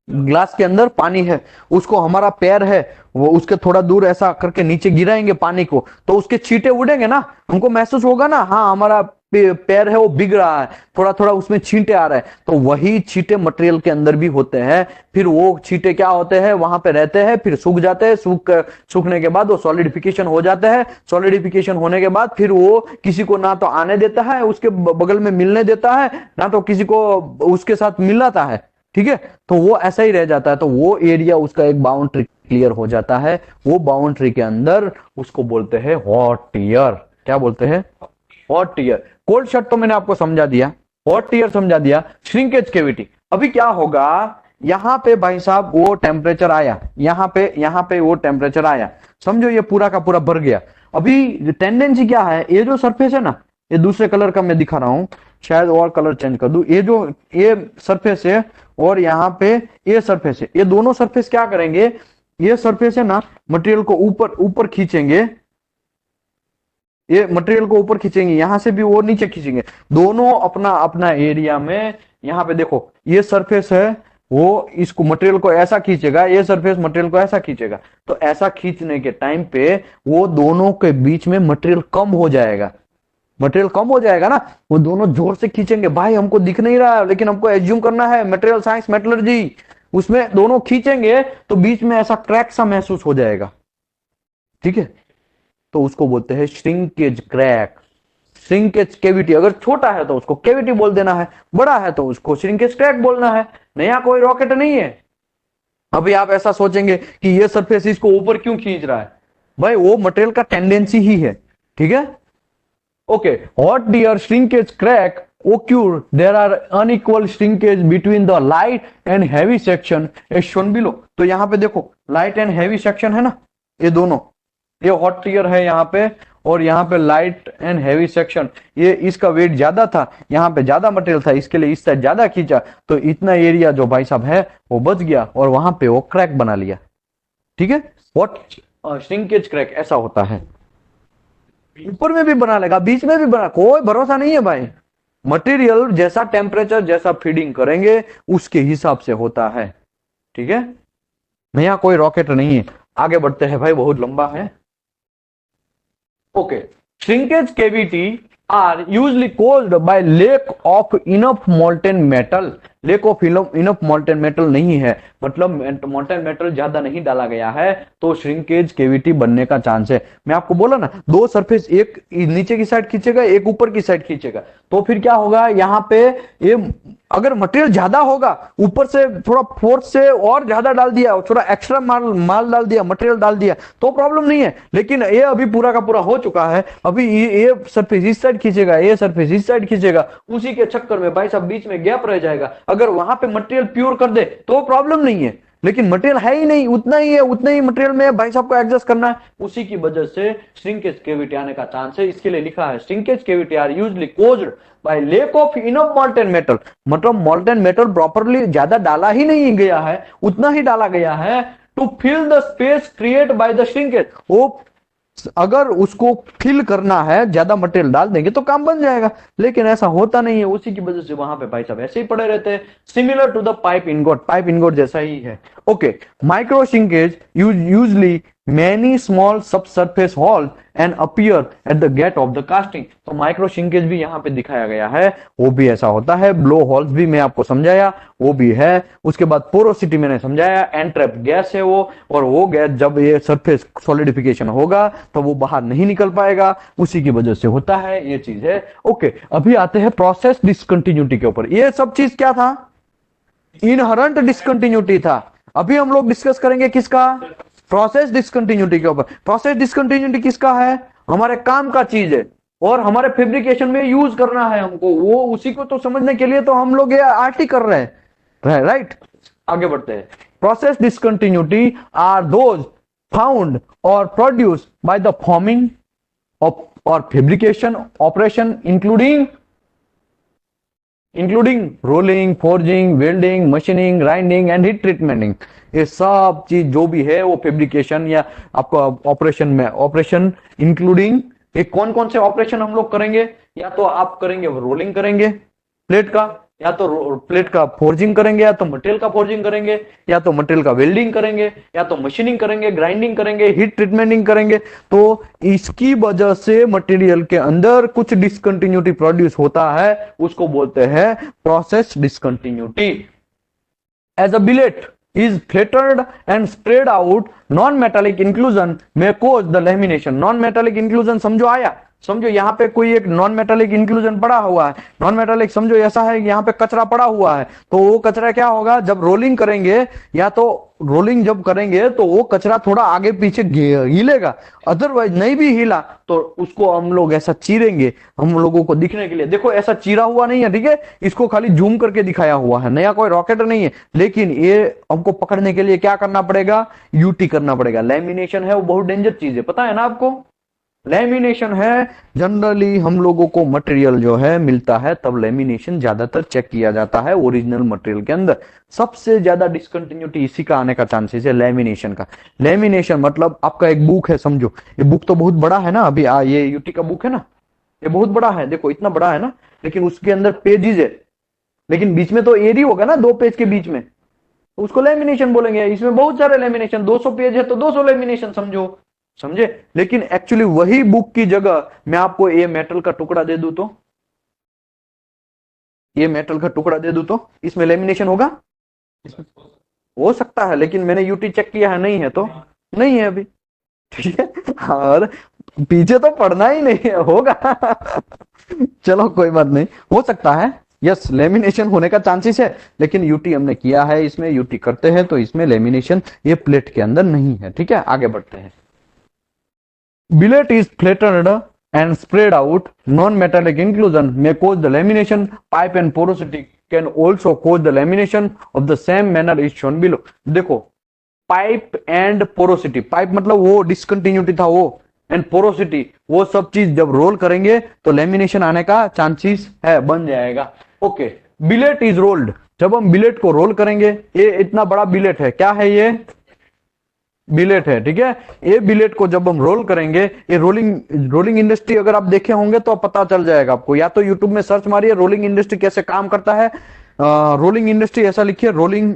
ग्लास के अंदर पानी है, उसको हमारा पैर है, वो उसके थोड़ा दूर ऐसा करके नीचे गिराएंगे पानी को, तो उसके छींटे उड़ेंगे ना, हमको महसूस होगा ना, हाँ हमारा पैर है वो भीग रहा है, थोड़ा थोड़ा उसमें छींटे आ रहे हैं। तो वही छींटे मटेरियल के अंदर भी होते हैं। फिर वो छींटे क्या होते हैं, वहां पे रहते हैं, फिर सूख जाते हैं, सूखने के बाद वो सॉलिडिफिकेशन हो जाते हैं। सॉलिडिफिकेशन होने के बाद फिर वो किसी को ना तो आने देता है, उसके बगल में मिलने देता है, ना तो किसी को उसके साथ मिलाता है। ठीक है, तो वो ऐसा ही रह जाता है। तो वो एरिया उसका एक बाउंड्री क्लियर हो जाता है, वो बाउंड्री के अंदर उसको बोलते हैं हॉट टीयर। क्या बोलते हैं, हॉट टीयर। कोल्ड शट तो मैंने आपको समझा दिया, हॉट टीयर समझा दिया। श्रिंकेज कैविटी, अभी क्या होगा, यहां पे भाई साहब वो टेम्परेचर आया, यहां पे वो टेम्परेचर आया, समझो ये पूरा का पूरा भर गया। अभी टेंडेंसी क्या है, ये जो सरफेस है ना, ये दूसरे कलर का मैं दिखा रहा हूं, शायद और कलर चेंज कर दूं, ये जो ये सरफेस है और यहाँ पे ये सरफेस है, ये दोनों सरफेस क्या करेंगे, ये सरफेस है ना मटेरियल को ऊपर ऊपर खींचेंगे, ये मटेरियल को ऊपर खींचेंगे, यहां से भी वो नीचे खींचेंगे, दोनों अपना अपना एरिया में। यहाँ पे देखो ये सरफेस है, वो इसको मटेरियल को ऐसा खींचेगा, ये सरफेस मटेरियल को ऐसा खींचेगा। तो ऐसा खींचने के टाइम पे वो दोनों के बीच में मटेरियल कम हो जाएगा, मटेरियल कम हो जाएगा ना, वो दोनों जोर से खींचेंगे। भाई हमको दिख नहीं रहा है लेकिन हमको एज्यूम करना है, मटेरियल साइंस मेटलर्जी, उसमें दोनों खींचेंगे तो बीच में ऐसा क्रैक सा महसूस हो जाएगा, ठीक है। तो उसको बोलते हैं श्रिंकेज क्रैक, श्रिंकेज केविटी। अगर छोटा है तो उसको केविटी बोल देना है, बड़ा है तो उसको श्रिंकेज क्रैक बोलना है। नया कोई रॉकेट नहीं है। अभी आप ऐसा सोचेंगे कि ये सरफेस इसको ऊपर क्यों खींच रहा है, भाई वो मटेरियल का टेंडेंसी ही है, ठीक है। Okay, hot dear shrinkage crack occur, there are unequal shrinkage between the light and heavy section as shown below। तो यहाँ पे देखो लाइट एंड हैवी सेक्शन है ना, ये दोनों, ये हॉट टियर है यहाँ पे, और यहाँ पे लाइट एंड हैवी सेक्शन, ये इसका वेट ज्यादा था, यहाँ पे ज्यादा मटेरियल था, इसके लिए इस साइड ज्यादा खींचा, तो इतना एरिया जो भाई साहब है वो बच गया और वहां पे वो क्रैक बना लिया, ठीक है। व्हाट श्रिंकेज क्रैक ऐसा होता है, ऊपर में भी बना लेगा, बीच में भी बना, कोई भरोसा नहीं है भाई। मटेरियल जैसा टेम्परेचर जैसा फीडिंग करेंगे उसके हिसाब से होता है, ठीक है। नया कोई रॉकेट नहीं है। आगे बढ़ते हैं भाई, बहुत लंबा है। Okay, shrinkage cavity are usually caused by lack of enough molten metal. Lack of enough molten metal नहीं है, मतलब मोल्टेन मेटल ज्यादा नहीं डाला गया है, तो श्रिंकेज केविटी बनने का चांस है। मैं आपको बोला ना, दो सरफेस, एक नीचे की साइड खींचेगा, एक ऊपर की साइड खींचेगा, तो फिर क्या होगा, यहाँ पे ये अगर मटेरियल ज्यादा होगा, ऊपर से थोड़ा फोर्स से और ज्यादा डाल दिया, थोड़ा एक्स्ट्रा माल डाल दिया, मटेरियल डाल दिया, तो प्रॉब्लम नहीं है। लेकिन ये अभी पूरा का पूरा हो चुका है, अभी ये सरफेस इस साइड खींचेगा, ये सरफेस इस साइड खींचेगा, उसी के चक्कर में भाई साहब बीच में गैप रह जाएगा। अगर वहां पे मटेरियल प्योर कर दे तो प्रॉब्लम नहीं है, लेकिन मटेरियल है ही नहीं, उतना ही है, उतने ही मटेरियल में भाई साहब को एडजस्ट करना है, उसी की वजह से श्रिंकेज केविटी आने का चांस है। इसके लिए लिखा है shrinkage cavity are usually caused by lack of enough molten metal, मतलब मोल्टेन मेटल प्रॉपर्ली ज्यादा डाला ही नहीं गया है, उतना ही डाला गया है to fill the space create by the shrinkage. वो अगर उसको फिल करना है, ज्यादा मटेरियल डाल देंगे तो काम बन जाएगा, लेकिन ऐसा होता नहीं है, उसी की वजह से वहां पे भाई साहब ऐसे ही पड़े रहते हैं। Similar to the pipe ingot, pipe ingot जैसा ही है। Okay, micro shrinkage usually many small subsurface hole and appear at the gate of the casting. तो माइक्रो श्रिंकेज भी यहाँ पे दिखाया गया है, वो भी ऐसा होता है। ब्लो होल्स भी मैं आपको समझाया, वो भी है। उसके बाद पोरोसिटी मैंने समझाया, एंट्रैप गैस है वो, और वो गैस जब ये सरफेस सॉलिडिफिकेशन होगा तो वो बाहर नहीं निकल पाएगा, उसी की वजह से होता है, ये चीज है। ओके, अभी आते हैं प्रोसेस डिसकंटिन्यूटी के ऊपर। ये सब चीज क्या था, इनहरेंट डिसकंटिन्यूटी था। अभी हम लोग डिस्कस करेंगे किसका, प्रोसेस डिसकंटिन्यूटी के ऊपर। प्रोसेस डिसकंटिन्यूटी किसका है, हमारे काम का चीज है और हमारे फैब्रिकेशन में यूज करना है हमको, वो उसी को तो समझने के लिए तो हम लोग ये आरटी कर रहे हैं, राइट। आगे बढ़ते हैं। Process discontinuity are those found और produce by the forming of और fabrication operation including rolling, forging, welding, machining, grinding and heat treatmenting. ये सब चीज जो भी है वो फैब्रिकेशन या आपका ऑपरेशन में, ऑपरेशन इंक्लूडिंग ये कौन कौन से ऑपरेशन हम लोग करेंगे, या तो आप करेंगे रोलिंग करेंगे प्लेट का, या तो प्लेट का फोर्जिंग करेंगे, या तो मटेरियल का फोर्जिंग करेंगे, या तो मटेरियल का वेल्डिंग करेंगे, या तो मशीनिंग करेंगे, ग्राइंडिंग करेंगे, हीट ट्रीटमेंटिंग करेंगे। तो इसकी वजह से मटेरियल के अंदर कुछ डिसकंटिन्यूटी प्रोड्यूस होता है, उसको बोलते हैं process discontinuity. As a billet is flattered and spread out, non-metallic inclusion may cause the lamination। non-metallic inclusion समझो आया, समझो यहाँ पे कोई एक नॉन मेटालिक इंक्लूजन पड़ा हुआ है, नॉन मेटालिक समझो ऐसा है यहाँ पे कचरा पड़ा हुआ है, तो वो कचरा क्या होगा, जब रोलिंग करेंगे या तो रोलिंग जब करेंगे तो वो कचरा थोड़ा आगे पीछे हिलेगा, अदरवाइज नहीं भी हिला तो उसको हम लोग ऐसा चीरेंगे, हम लोगों को दिखने के लिए। देखो ऐसा चीरा हुआ नहीं है, ठीक है, इसको खाली जूम करके दिखाया हुआ है, नया कोई रॉकेट नहीं है, लेकिन ये हमको पकड़ने के लिए क्या करना पड़ेगा, यूटी करना पड़ेगा। लैमिनेशन है वो बहुत डेंजर चीज है, पता है ना आपको, लेमिनेशन है, जनरली हम लोगों को मटेरियल जो है मिलता है तब लेमिनेशन ज्यादातर चेक किया जाता है ओरिजिनल मटेरियल के अंदर। सबसे ज्यादा डिसकंटिन्यूटी इसी का आने का चांसेस है, लेमिनेशन का। लेमिनेशन मतलब आपका एक बुक है, समझो ये बुक तो बहुत बड़ा है ना, अभी ये यूटी का बुक है ना, ये बहुत बड़ा है, देखो इतना बड़ा है ना, लेकिन उसके अंदर पेजेस है, लेकिन बीच में तो एरी होगा ना, 2 पेज के बीच में, तो उसको लेमिनेशन बोलेंगे। इसमें बहुत सारे लेमिनेशन, 200 पेज है तो 200 लेमिनेशन समझो, समझे। लेकिन एक्चुअली वही बुक की जगह मैं आपको ये मेटल का टुकड़ा दे दूं तो, ये मेटल का टुकड़ा दे दूं तो इसमें लेमिनेशन होगा? इसमें हो सकता है, लेकिन मैंने यूटी चेक किया है, नहीं है तो नहीं है अभी, ठीक है। और पीछे तो पढ़ना ही नहीं है, होगा। चलो कोई बात नहीं, हो सकता है, यस लेमिनेशन होने का चांसेस है, लेकिन यूटी हमने किया है, इसमें यूटी करते हैं तो इसमें लेमिनेशन ये प्लेट के अंदर नहीं है, ठीक है। आगे बढ़ते हैं। Billet is flattened and spread out. Non-metallic inclusion may cause the lamination. Pipe and porosity can also cause the lamination of the same manner is shown below. देखो, पाइप एंड पोरोसिटी, पाइप मतलब वो discontinuity था वो, and porosity वो सब चीज जब role करेंगे तो लेमिनेशन आने का चांसेस है, बन जाएगा। ओके, बिलेट इज रोल्ड, जब हम बिलेट को रोल करेंगे, ये इतना बड़ा बिलेट है, क्या है ये? बिलेट है, ठीक है। ये बिलेट को जब हम रोल करेंगे, ये रोलिंग इंडस्ट्री अगर आप देखे होंगे तो पता चल जाएगा आपको, या तो यूट्यूब में सर्च मारिए रोलिंग इंडस्ट्री कैसे काम करता है, रोलिंग इंडस्ट्री ऐसा लिखिए, रोलिंग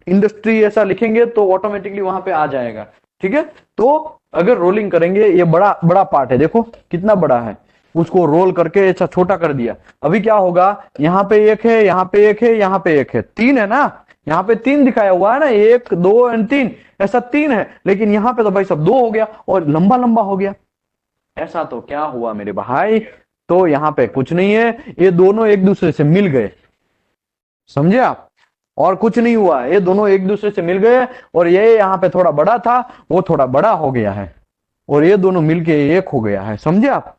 इंडस्ट्री ऐसा लिखेंगे तो ऑटोमेटिकली वहां पे आ जाएगा, ठीक है। तो अगर रोलिंग करेंगे, ये बड़ा बड़ा पार्ट है, देखो कितना बड़ा है, उसको रोल करके ऐसा छोटा कर दिया, अभी क्या होगा, यहाँ पे एक है, यहाँ पे एक है, यहाँ पे एक है, 3 है ना, यहाँ पे 3 दिखाया हुआ है ना, 1 2 एंड 3, ऐसा 3 है, लेकिन यहाँ पे तो भाई सब 2 हो गया और लंबा लंबा हो गया, ऐसा तो क्या हुआ मेरे भाई, तो यहाँ पे कुछ नहीं है, ये दोनों एक दूसरे से मिल गए, समझे आप, और कुछ नहीं हुआ, ये दोनों एक दूसरे से मिल गए, और ये यहाँ पे थोड़ा बड़ा था, वो थोड़ा बड़ा हो गया है, और ये दोनों मिलके एक हो गया है, समझे आप।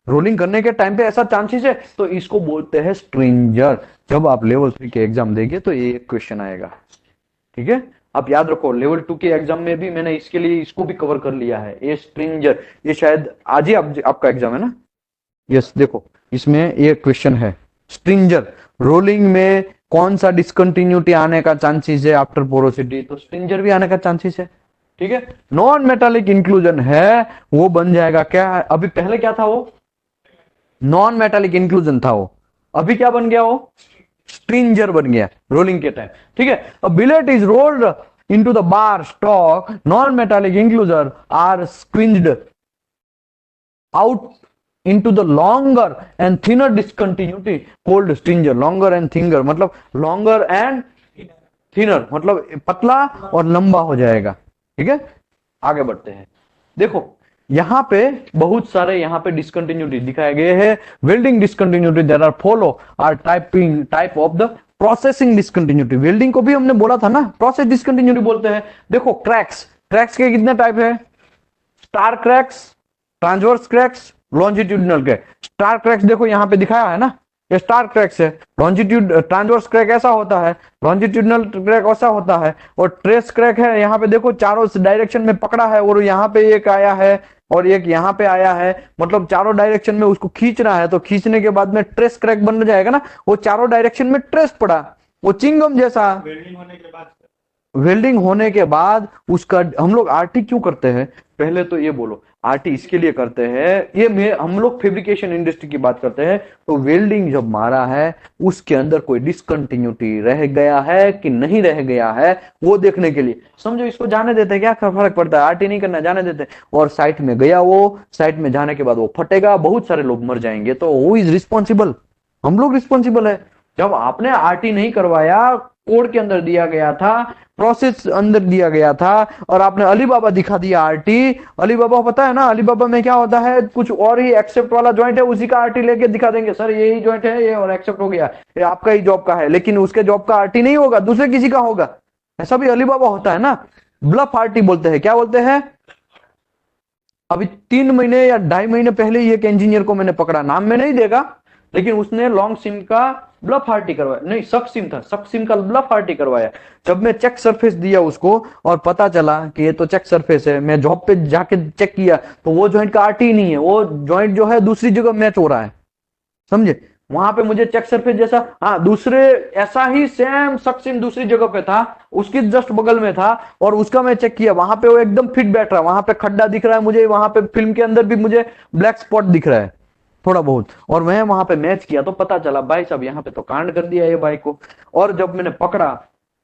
रोलिंग करने के टाइम पे ऐसा चांसेस है, तो इसको बोलते हैं स्ट्रिंजर। जब आप लेवल 3 के एग्जाम देंगे तो ये एक क्वेश्चन आएगा, ठीक है। आप याद रखो, लेवल 2 के एग्जाम में भी मैंने इसके लिए इसको भी कवर कर लिया है, ये स्ट्रिंजर, ये शायद आज ही आपका एग्जाम है ना, यस। देखो इसमें ये क्वेश्चन है, स्ट्रिंजर रोलिंग में कौन सा डिसकंटिन्यूटी आने का चांसेस है आफ्टर पोरोसिटी, तो स्ट्रिंजर भी आने का चांसेस है, ठीक है। नॉन मेटालिक इंक्लूजन है, वो बन जाएगा क्या, अभी पहले क्या था, वो नॉन मेटालिक इंक्लूजन था, वो अभी क्या बन गया, वो स्ट्रिंजर बन गया रोलिंग के टाइम, ठीक है। A billet is rolled into the bar stock, non metallic inclusion are squeezed out into the longer and thinner discontinuity called stringer। longer and thinner मतलब longer and thinner मतलब पतला और लंबा हो जाएगा, ठीक है। आगे बढ़ते हैं, देखो यहां पे बहुत सारे यहाँ पे डिसकंटिन्यूटी दिखाए गए हैं। Welding discontinuity there are follow are type of the processing discontinuity. Welding को भी हमने बोला था ना प्रोसेस डिसकंटिन्यूटी बोलते हैं। देखो क्रैक्स, क्रैक्स के कितने टाइप है, star cracks, transverse cracks, longitudinal crack. Star cracks देखो यहाँ पे दिखाया है ना, ये स्टार क्रैक्स है। लॉन्जिट्यूड ट्रांसवर्स क्रैक ऐसा होता है, लॉन्जिट्यूडनल क्रैक ऐसा होता है, और ट्रेस क्रैक है, यहाँ पे देखो चारों डायरेक्शन में पकड़ा है, और यहाँ पे एक आया है और एक यहाँ पे आया है, मतलब चारों डायरेक्शन में उसको खींचना है, तो खींचने के बाद में ट्रेस क्रैक बन जाएगा ना, वो चारों डायरेक्शन में ट्रेस पड़ा, वो चिंगम जैसा। वेल्डिंग होने के बाद वेल्डिंग होने के बाद उसका हम लोग आरटी क्यों करते हैं, पहले तो ये बोलो, आरटी इसके लिए करते हैं, ये हम लोग फैब्रिकेशन इंडस्ट्री की बात करते हैं, तो वेल्डिंग जब मारा है उसके अंदर कोई डिसकंटिन्यूटी रह गया है कि नहीं रह गया है, वो देखने के लिए, समझो इसको जाने देते हैं, क्या फर्क पड़ता है, आरटी नहीं करना, जाने देते हैं। और साइट में गया, वो साइट में जाने के बाद वो फटेगा, बहुत सारे लोग मर जाएंगे, तो हु इज रिस्पॉन्सिबल, हम लोग रिस्पॉन्सिबल है। जब आपने आरटी नहीं करवाया, कोड के अंदर दिया गया था, प्रोसेस अंदर दिया गया था, और आपने अलीबाबा दिखा दिया आरटी, अलीबाबा पता है ना, अलीबाबा में क्या होता है, कुछ और ही एक्सेप्ट वाला ज्वाइंट है, उसी का आरटी लेके दिखा देंगे, सर यही ज्वाइंट है ये, और एक्सेप्ट हो गया, ये आपका ही जॉब का है, लेकिन उसके जॉब का आरटी नहीं होगा, दूसरे किसी का होगा, ऐसा भी अलीबाबा होता है ना। ब्लफ आरटी बोलते हैं, क्या बोलते हैं। अभी 3 महीने या 2.5 महीने पहले ही एक इंजीनियर को मैंने पकड़ा, नाम में नहीं देगा, लेकिन उसने लॉन्ग सिम का ब्लफ आरटी करवाया, नहीं सक्सिम था, सक्सिम का ब्लफ आरटी करवाया। जब मैं चेक सरफेस दिया उसको और पता चला कि ये तो चेक सरफेस है, मैं जॉब पे जाके चेक किया तो वो जॉइंट का आरटी नहीं है, वो जॉइंट जो है दूसरी जगह मैच हो रहा है, समझे। वहां पे मुझे चेक सरफेस जैसा, हाँ दूसरे ऐसा ही सेम सक्सिम दूसरी जगह पे था, उसकी जस्ट बगल में था, और उसका मैं चेक किया, वहां पे वो एकदम फिट बैठ रहा है, वहां पे खड्डा दिख रहा है मुझे, वहां पे फिल्म के अंदर भी मुझे ब्लैक स्पॉट दिख रहा है थोड़ा बहुत, और मैं वहां पे मैच किया तो पता चला भाई साहब यहाँ पे तो कांड कर दिया ये बाइक को। और जब मैंने पकड़ा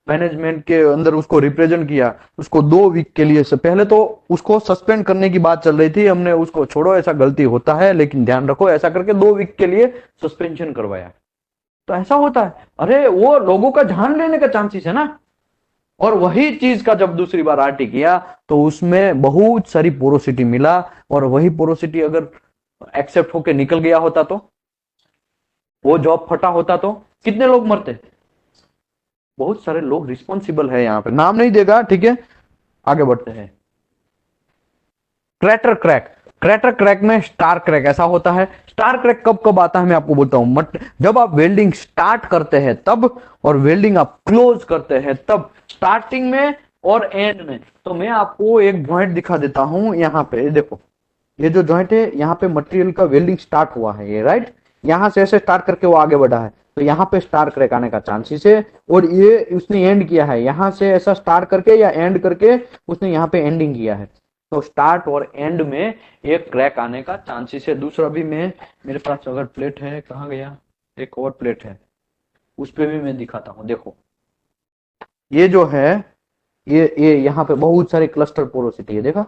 मैनेजमेंट के अंदर उसको रिप्रेजेंट किया, उसको 2 वीक के लिए से पहले तो उसको सस्पेंड करने की बात चल रही थी, हमने उसको छोड़ो ऐसा गलती होता है लेकिन ध्यान रखो ऐसा करके 2 वीक के लिए सस्पेंशन करवाया। तो ऐसा होता है, अरे वो लोगों का जान लेने का चांसेस है ना। और वही चीज का जब दूसरी बार आरटी किया तो उसमें बहुत सारी पोरोसिटी मिला, और वही पोरोसिटी अगर एक्सेप्ट होके निकल गया होता तो वो जॉब फटा होता तो कितने लोग मरते। बहुत सारे लोग रिस्पॉन्सिबल है यहाँ पे, नाम नहीं देगा, ठीक है। आगे बढ़ते हैं। क्रैटर क्रैक, क्रैटर क्रैक में स्टार क्रैक ऐसा होता है। स्टार क्रैक कब कब आता है मैं आपको बोलता हूं, जब आप वेल्डिंग स्टार्ट करते हैं तब, और वेल्डिंग आप क्लोज करते हैं तब, स्टार्टिंग में और एंड में। तो मैं आपको एक जॉइंट दिखा देता हूं, यहाँ पे देखो, ये जो जॉइंट है यहाँ पे मटेरियल का वेल्डिंग स्टार्ट हुआ है ये, राइट। यहां से ऐसे स्टार्ट करके वो आगे बढ़ा है, तो यहाँ पे स्टार क्रैक आने का चांसेस है। और ये उसने एंड किया है यहां से ऐसा स्टार्ट करके या एंड करके, उसने यहाँ पे एंडिंग किया है, तो स्टार्ट और एंड में एक क्रैक आने का चांसेस है। दूसरा भी मैं, मेरे पास अगर प्लेट है, कहाँ गया, एक और प्लेट है, उस पर भी मैं दिखाता हूँ। देखो ये जो है, ये यहाँ पे बहुत सारे क्लस्टर पोरोसिटी है, देखा।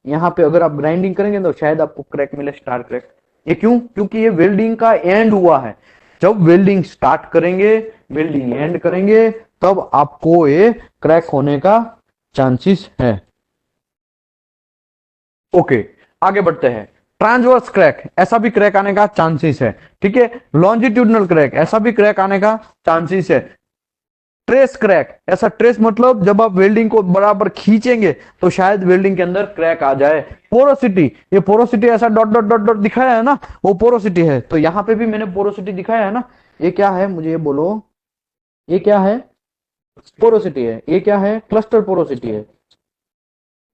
यहाँ पे अगर आप ग्राइंडिंग करेंगे तो शायद आपको क्रैक मिले, स्टार क्रैक। ये क्यों, क्योंकि ये वेल्डिंग का एंड हुआ है। जब वेल्डिंग स्टार्ट करेंगे, वेल्डिंग एंड करेंगे, तब आपको ये क्रैक होने का चांसेस है। ओके, आगे बढ़ते हैं। ट्रांसवर्स क्रैक, ऐसा भी क्रैक आने का चांसेस है, ठीक है। लॉन्जिट्यूडनल क्रैक, ऐसा भी क्रैक आने का चांसेस है। ट्रेस क्रैक, ऐसा ट्रेस मतलब जब आप वेल्डिंग को बराबर खींचेंगे तो शायद वेल्डिंग के अंदर क्रैक आ जाए। पोरोसिटी, ये पोरोसिटी ऐसा डॉट डॉट डॉट डॉट दिखाया है ना, वो पोरोसिटी है। तो यहां पे भी मैंने पोरोसिटी दिखाया है ना, ये क्या है मुझे ये बोलो, ये क्या है, पोरोसिटी है। ये क्या है, क्लस्टर पोरोसिटी है।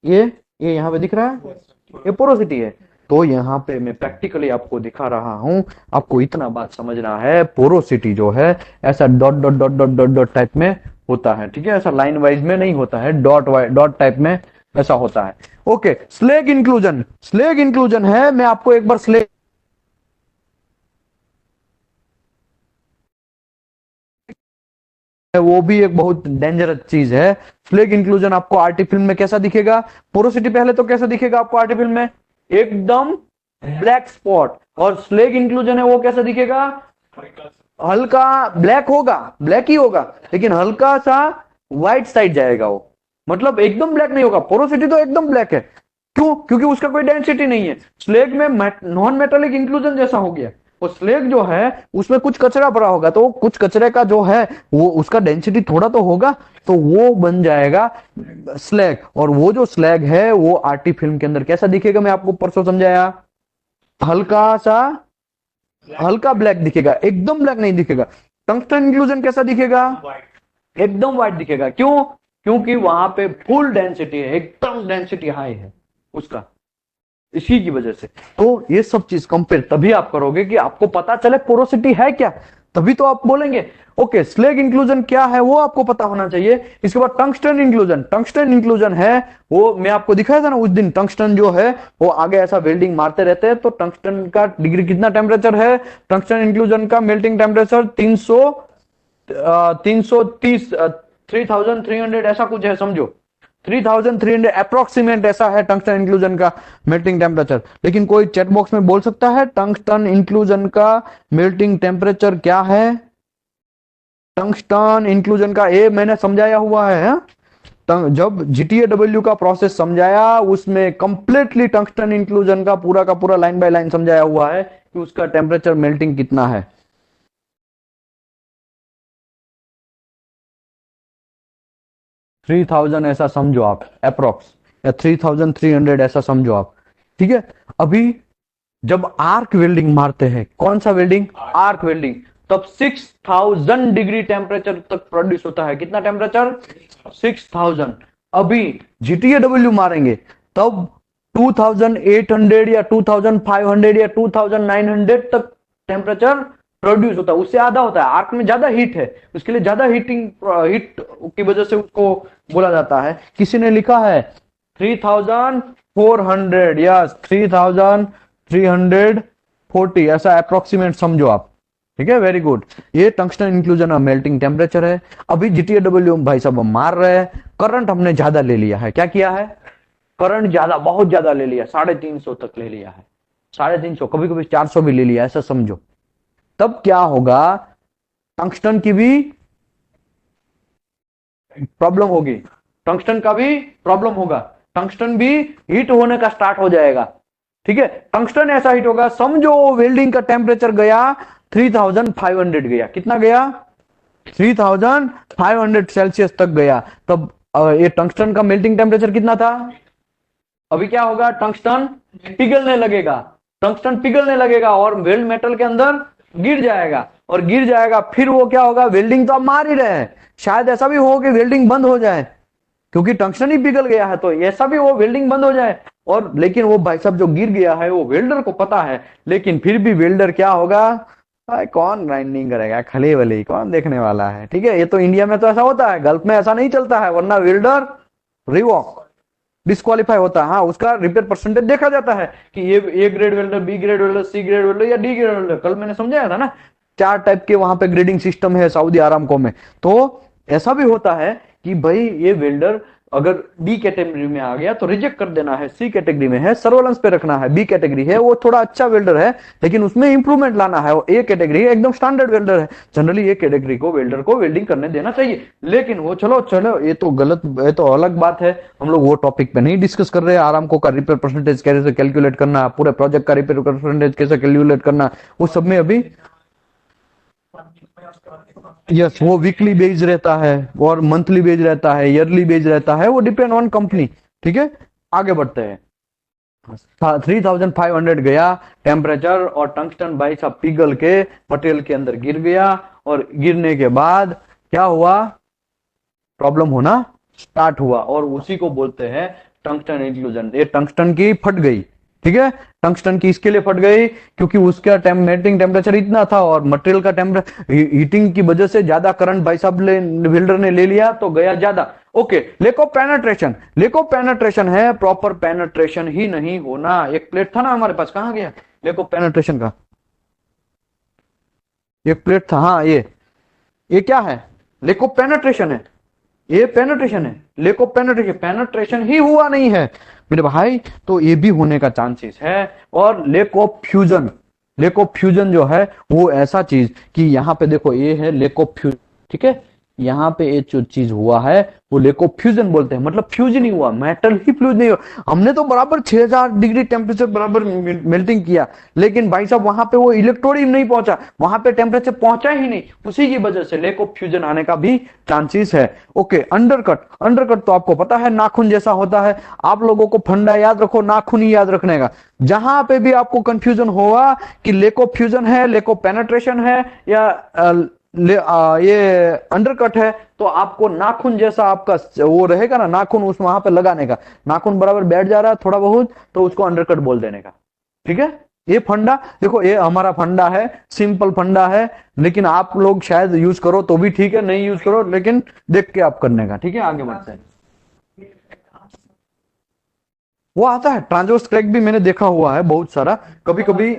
ये यहाँ पे दिख रहा है, ये पोरोसिटी है। तो यहाँ पे मैं प्रैक्टिकली आपको दिखा रहा हूं, आपको इतना बात समझना है, पोरोसिटी जो है ऐसा dot dot dot dot dot dot type में होता है, ठीक है। ऐसा लाइन वाइज में नहीं होता है, डॉट डॉट टाइप में ऐसा होता है। Okay, slag inclusion, slag inclusion है, मैं आपको एक बार स्लेग, वो भी एक बहुत डेंजरस चीज है। स्लेग इंक्लूजन आपको आरटी फिल्म में कैसा दिखेगा, पोरोसिटी पहले तो कैसा दिखेगा आपको आरटी फिल्म में, एकदम ब्लैक स्पॉट। और स्लेग इंक्लूजन है वो कैसा दिखेगा, हल्का ब्लैक होगा, ब्लैक ही होगा, लेकिन हल्का सा व्हाइट साइड जाएगा वो, मतलब एकदम ब्लैक नहीं होगा। पोरोसिटी तो एकदम ब्लैक है, क्यों, क्योंकि उसका कोई डेंसिटी नहीं है। स्लेग में नॉन मेटालिक इंक्लूजन जैसा हो गया, वो स्लेग जो है उसमें कुछ कचरा भरा होगा, तो कुछ कचरे का जो है वो उसका डेंसिटी थोड़ा तो होगा, तो वो बन जाएगा स्लैग। और वो जो स्लैग है वो आरटी फिल्म के अंदर कैसा दिखेगा, मैं आपको परसों समझाया, हल्का सा, हल्का ब्लैक दिखेगा, एकदम ब्लैक नहीं दिखेगा। टंगस्टन इंक्लूजन कैसा दिखेगा, एकदम व्हाइट दिखेगा। क्यों, क्योंकि वहां पे फुल डेंसिटी है, एकदम डेंसिटी हाई है उसका, इसी की वजह से। तो ये सब चीज कंपेयर तभी आप करोगे कि आपको पता चले पोरोसिटी है क्या, तभी तो आप बोलेंगे। ओके, स्लेग इंक्लूजन क्या है वो आपको पता होना चाहिए। इसके बाद टंगस्टन इंक्लूजन, टंगस्टन इंक्लूजन है वो मैं आपको दिखाया था ना उस दिन, टंगस्टन जो है वो आगे ऐसा वेल्डिंग मारते रहते हैं, तो टंगस्टन का डिग्री कितना टेम्परेचर है, टंगस्टन इंक्लूजन का मेल्टिंग टेम्परेचर 330 3300 ऐसा कुछ है, समझो 3300 अप्रोक्सीमेट ऐसा है टंगस्टन इंक्लूजन का मेल्टिंग टेम्परेचर। लेकिन कोई चैट बॉक्स में बोल सकता है टंगस्टन इंक्लूजन का मेल्टिंग टेम्परेचर क्या है, टंगस्टन इंक्लूजन का, ये मैंने समझाया हुआ है, हा? जब GTAW का प्रोसेस समझाया उसमें कंप्लीटली टंगस्टन इंक्लूजन का पूरा लाइन बाय लाइन समझाया हुआ है कि उसका टेम्परेचर मेल्टिंग कितना है। 3000 ऐसा समझो आप अप्रोक्स, या 3300 ऐसा समझो आप, ठीक है। अभी जब आर्क वेल्डिंग मारते हैं, कौन सा वेल्डिंग, आर्क वेल्डिंग, तब 6000 डिग्री टेम्परेचर तक प्रोड्यूस होता है। कितना टेम्परेचर? 6000। अभी GTAW मारेंगे तब 2800 या 2500 या 2900 तक टेम्परेचर प्रोड्यूस होता है, उससे आधा होता है। आर्क में ज्यादा हीट है, उसके लिए ज्यादा हीट की वजह से उसको बोला जाता है। किसी ने लिखा है 3400 या 3340, ऐसा अप्रोक्सीमेट समझो आप। ठीक है, वेरी गुड। ये टंगस्टन इंक्लूजन और मेल्टिंग टेम्परेचर है। अभी GTAW भाई साहब हम मार रहे हैं, करंट हमने ज्यादा ले लिया है। क्या किया है? करंट ज्यादा, बहुत ज्यादा ले लिया, 350 तक ले लिया है, 350, कभी कभी 400 भी ले लिया, ऐसा समझो। तब क्या होगा? टंगस्टन की भी प्रॉब्लम होगी, टंगस्टन का भी प्रॉब्लम होगा, टंगस्टन भी हीट होने का स्टार्ट हो जाएगा। ठीक है, टंगस्टन ऐसा हीट होगा, समझो वेल्डिंग का टेम्परेचर गया 3500 गया। कितना गया? 3500 सेल्सियस तक गया। तब ये टंगस्टन का मेल्टिंग टेम्परेचर कितना था? अभी क्या होगा? टंगस्टन पिघलने लगेगा, टंगस्टन पिघलने लगेगा और वेल्ड मेटल के अंदर गिर जाएगा, और गिर जाएगा फिर वो क्या होगा? वेल्डिंग तो आप मार ही रहे हैं, शायद ऐसा भी हो कि वेल्डिंग बंद हो जाए, क्योंकि टंगस्टन ही पिघल गया है, तो ऐसा भी हो वेल्डिंग बंद हो जाए। और लेकिन वो भाई साहब जो गिर गया है वो वेल्डर को पता है, लेकिन फिर भी वेल्डर क्या होगा? कौन ग्राइंडिंग करेगा, खली वली कौन देखने वाला है। ठीक है, ये तो इंडिया में तो ऐसा होता है, गल्फ में ऐसा नहीं चलता है, वरना वेल्डर रिवॉक डिस्क्वालीफाई होता है। हाँ, उसका रिपेयर परसेंटेज देखा जाता है कि ये A grade welder, B grade welder, C grade welder या डी ग्रेड वेल्डर। कल मैंने समझाया था ना, 4 टाइप के वहां पे ग्रेडिंग सिस्टम है सऊदी आरामको में। तो ऐसा भी होता है कि भाई ये वेल्डर अगर डी कैटेगरी में आ गया तो रिजेक्ट कर देना है, सी कैटेगरी में है सर्वेलेंस पे रखना है, बी कैटेगरी है वो थोड़ा अच्छा वेल्डर है लेकिन उसमें इंप्रूवमेंट लाना है, वो ए कैटेगरी एकदम स्टैंडर्ड वेल्डर है। जनरली ए कैटेगरी को वेल्डर को वेल्डिंग करने देना चाहिए। लेकिन वो चलो चलो ये तो गलत, ये तो अलग बात है, हम लोग वो टॉपिक पे नहीं डिस्कस कर रहे हैं। आरामको का रिपेयर परसेंटेज कैसे कैलकुलेट करना, पूरे प्रोजेक्ट का रिपेयर परसेंटेज कैसे कैलकुलेट करना, उस सब में अभी यस वो वीकली बेज रहता है और मंथली बेज रहता है, ईयरली बेज रहता है, वो डिपेंड ऑन कंपनी। ठीक है, आगे बढ़ते हैं। 3500 गया टेम्परेचर और टंगस्टन भाई साहब पिघल के मटेरियल के अंदर गिर गया, और गिरने के बाद क्या हुआ? प्रॉब्लम होना स्टार्ट हुआ, और उसी को बोलते हैं टंगस्टन इंक्लूजन। ये टंगस्टन की फट गई। ठीक है, टंगस्टन की इसके लिए फट गई क्योंकि उसका मेल्टिंग टेम्परेचर इतना था और मटेरियल का टेम्परेचर हीटिंग की वजह से ज्यादा करंट भाई साहब वेल्डर ने ले लिया तो गया ज्यादा। Okay, lake of penetration, lake of penetration है, प्रॉपर पेनेट्रेशन ही नहीं होना। एक प्लेट था ना हमारे पास, कहां गया लेक ऑफ पेनेट्रेशन का? एक प्लेट था, हाँ ये क्या है? लेक ऑफ पेनेट्रेशन है, ये पेनेट्रेशन है, लेक ऑफ पेनेट्रेशन, पेनेट्रेशन ही हुआ नहीं है मेरे भाई, तो ये भी होने का चांसेस है। और lake of fusion, lake of fusion जो है वो ऐसा चीज कि यहां पे देखो ये है लेक ऑफ फ्यूजन। ठीक है, यहां पे ये जो चीज हुआ है वो लेक ऑफ फ्यूजन बोलते हैं, मतलब फ्यूज नहीं हुआ, मेटल ही फ्यूज नहीं हुआ। हमने तो बराबर 6000 डिग्री टेम्परेचर बराबर मेल्टिंग किया, लेकिन भाई साहब वहां पे वो इलेक्ट्रोड ही नहीं पहुंचा, वहां पे टेम्परेचर पहुंचा ही नहीं, उसी की वजह से लेक ऑफ फ्यूजन आने का भी चांसेस है। ओके, अंडरकट, अंडरकट तो आपको पता है नाखून जैसा होता है। आप लोगों को फंडा याद रखो, नाखून ही याद रखने का। जहां पे भी आपको कंफ्यूजन होगा कि लेक ऑफ फ्यूजन है, लेक ऑफ पेनेट्रेशन है या ये अंडरकट है, तो आपको नाखून जैसा आपका वो रहेगा ना, नाखून उस वहां पे लगाने का, नाखून बराबर बैठ जा रहा है थोड़ा बहुत तो उसको अंडरकट बोल देने का। ठीक है, ये फंडा देखो, ये हमारा फंडा है, सिंपल फंडा है, लेकिन आप लोग शायद यूज करो तो भी ठीक है, नहीं यूज करो लेकिन देख के आप करने का। ठीक है, आगे बढ़ते हैं। वो आता है ट्रांसवर्स क्रैक भी मैंने देखा हुआ है बहुत सारा, कभी कभी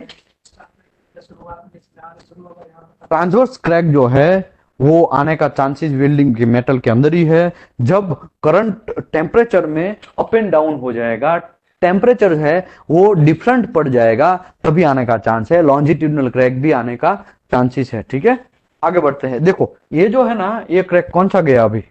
ट्रांसवर्स क्रैक जो है वो आने का चांसेस वेल्डिंग के मेटल के अंदर ही है। जब करंट टेम्परेचर में अप एंड डाउन हो जाएगा, टेम्परेचर है वो डिफरेंट पड़ जाएगा, तभी आने का चांस है। लॉन्जिट्यूडनल क्रैक भी आने का चांसेस है। ठीक है, आगे बढ़ते हैं। देखो ये जो है ना, ये क्रैक कौन सा गया अभी?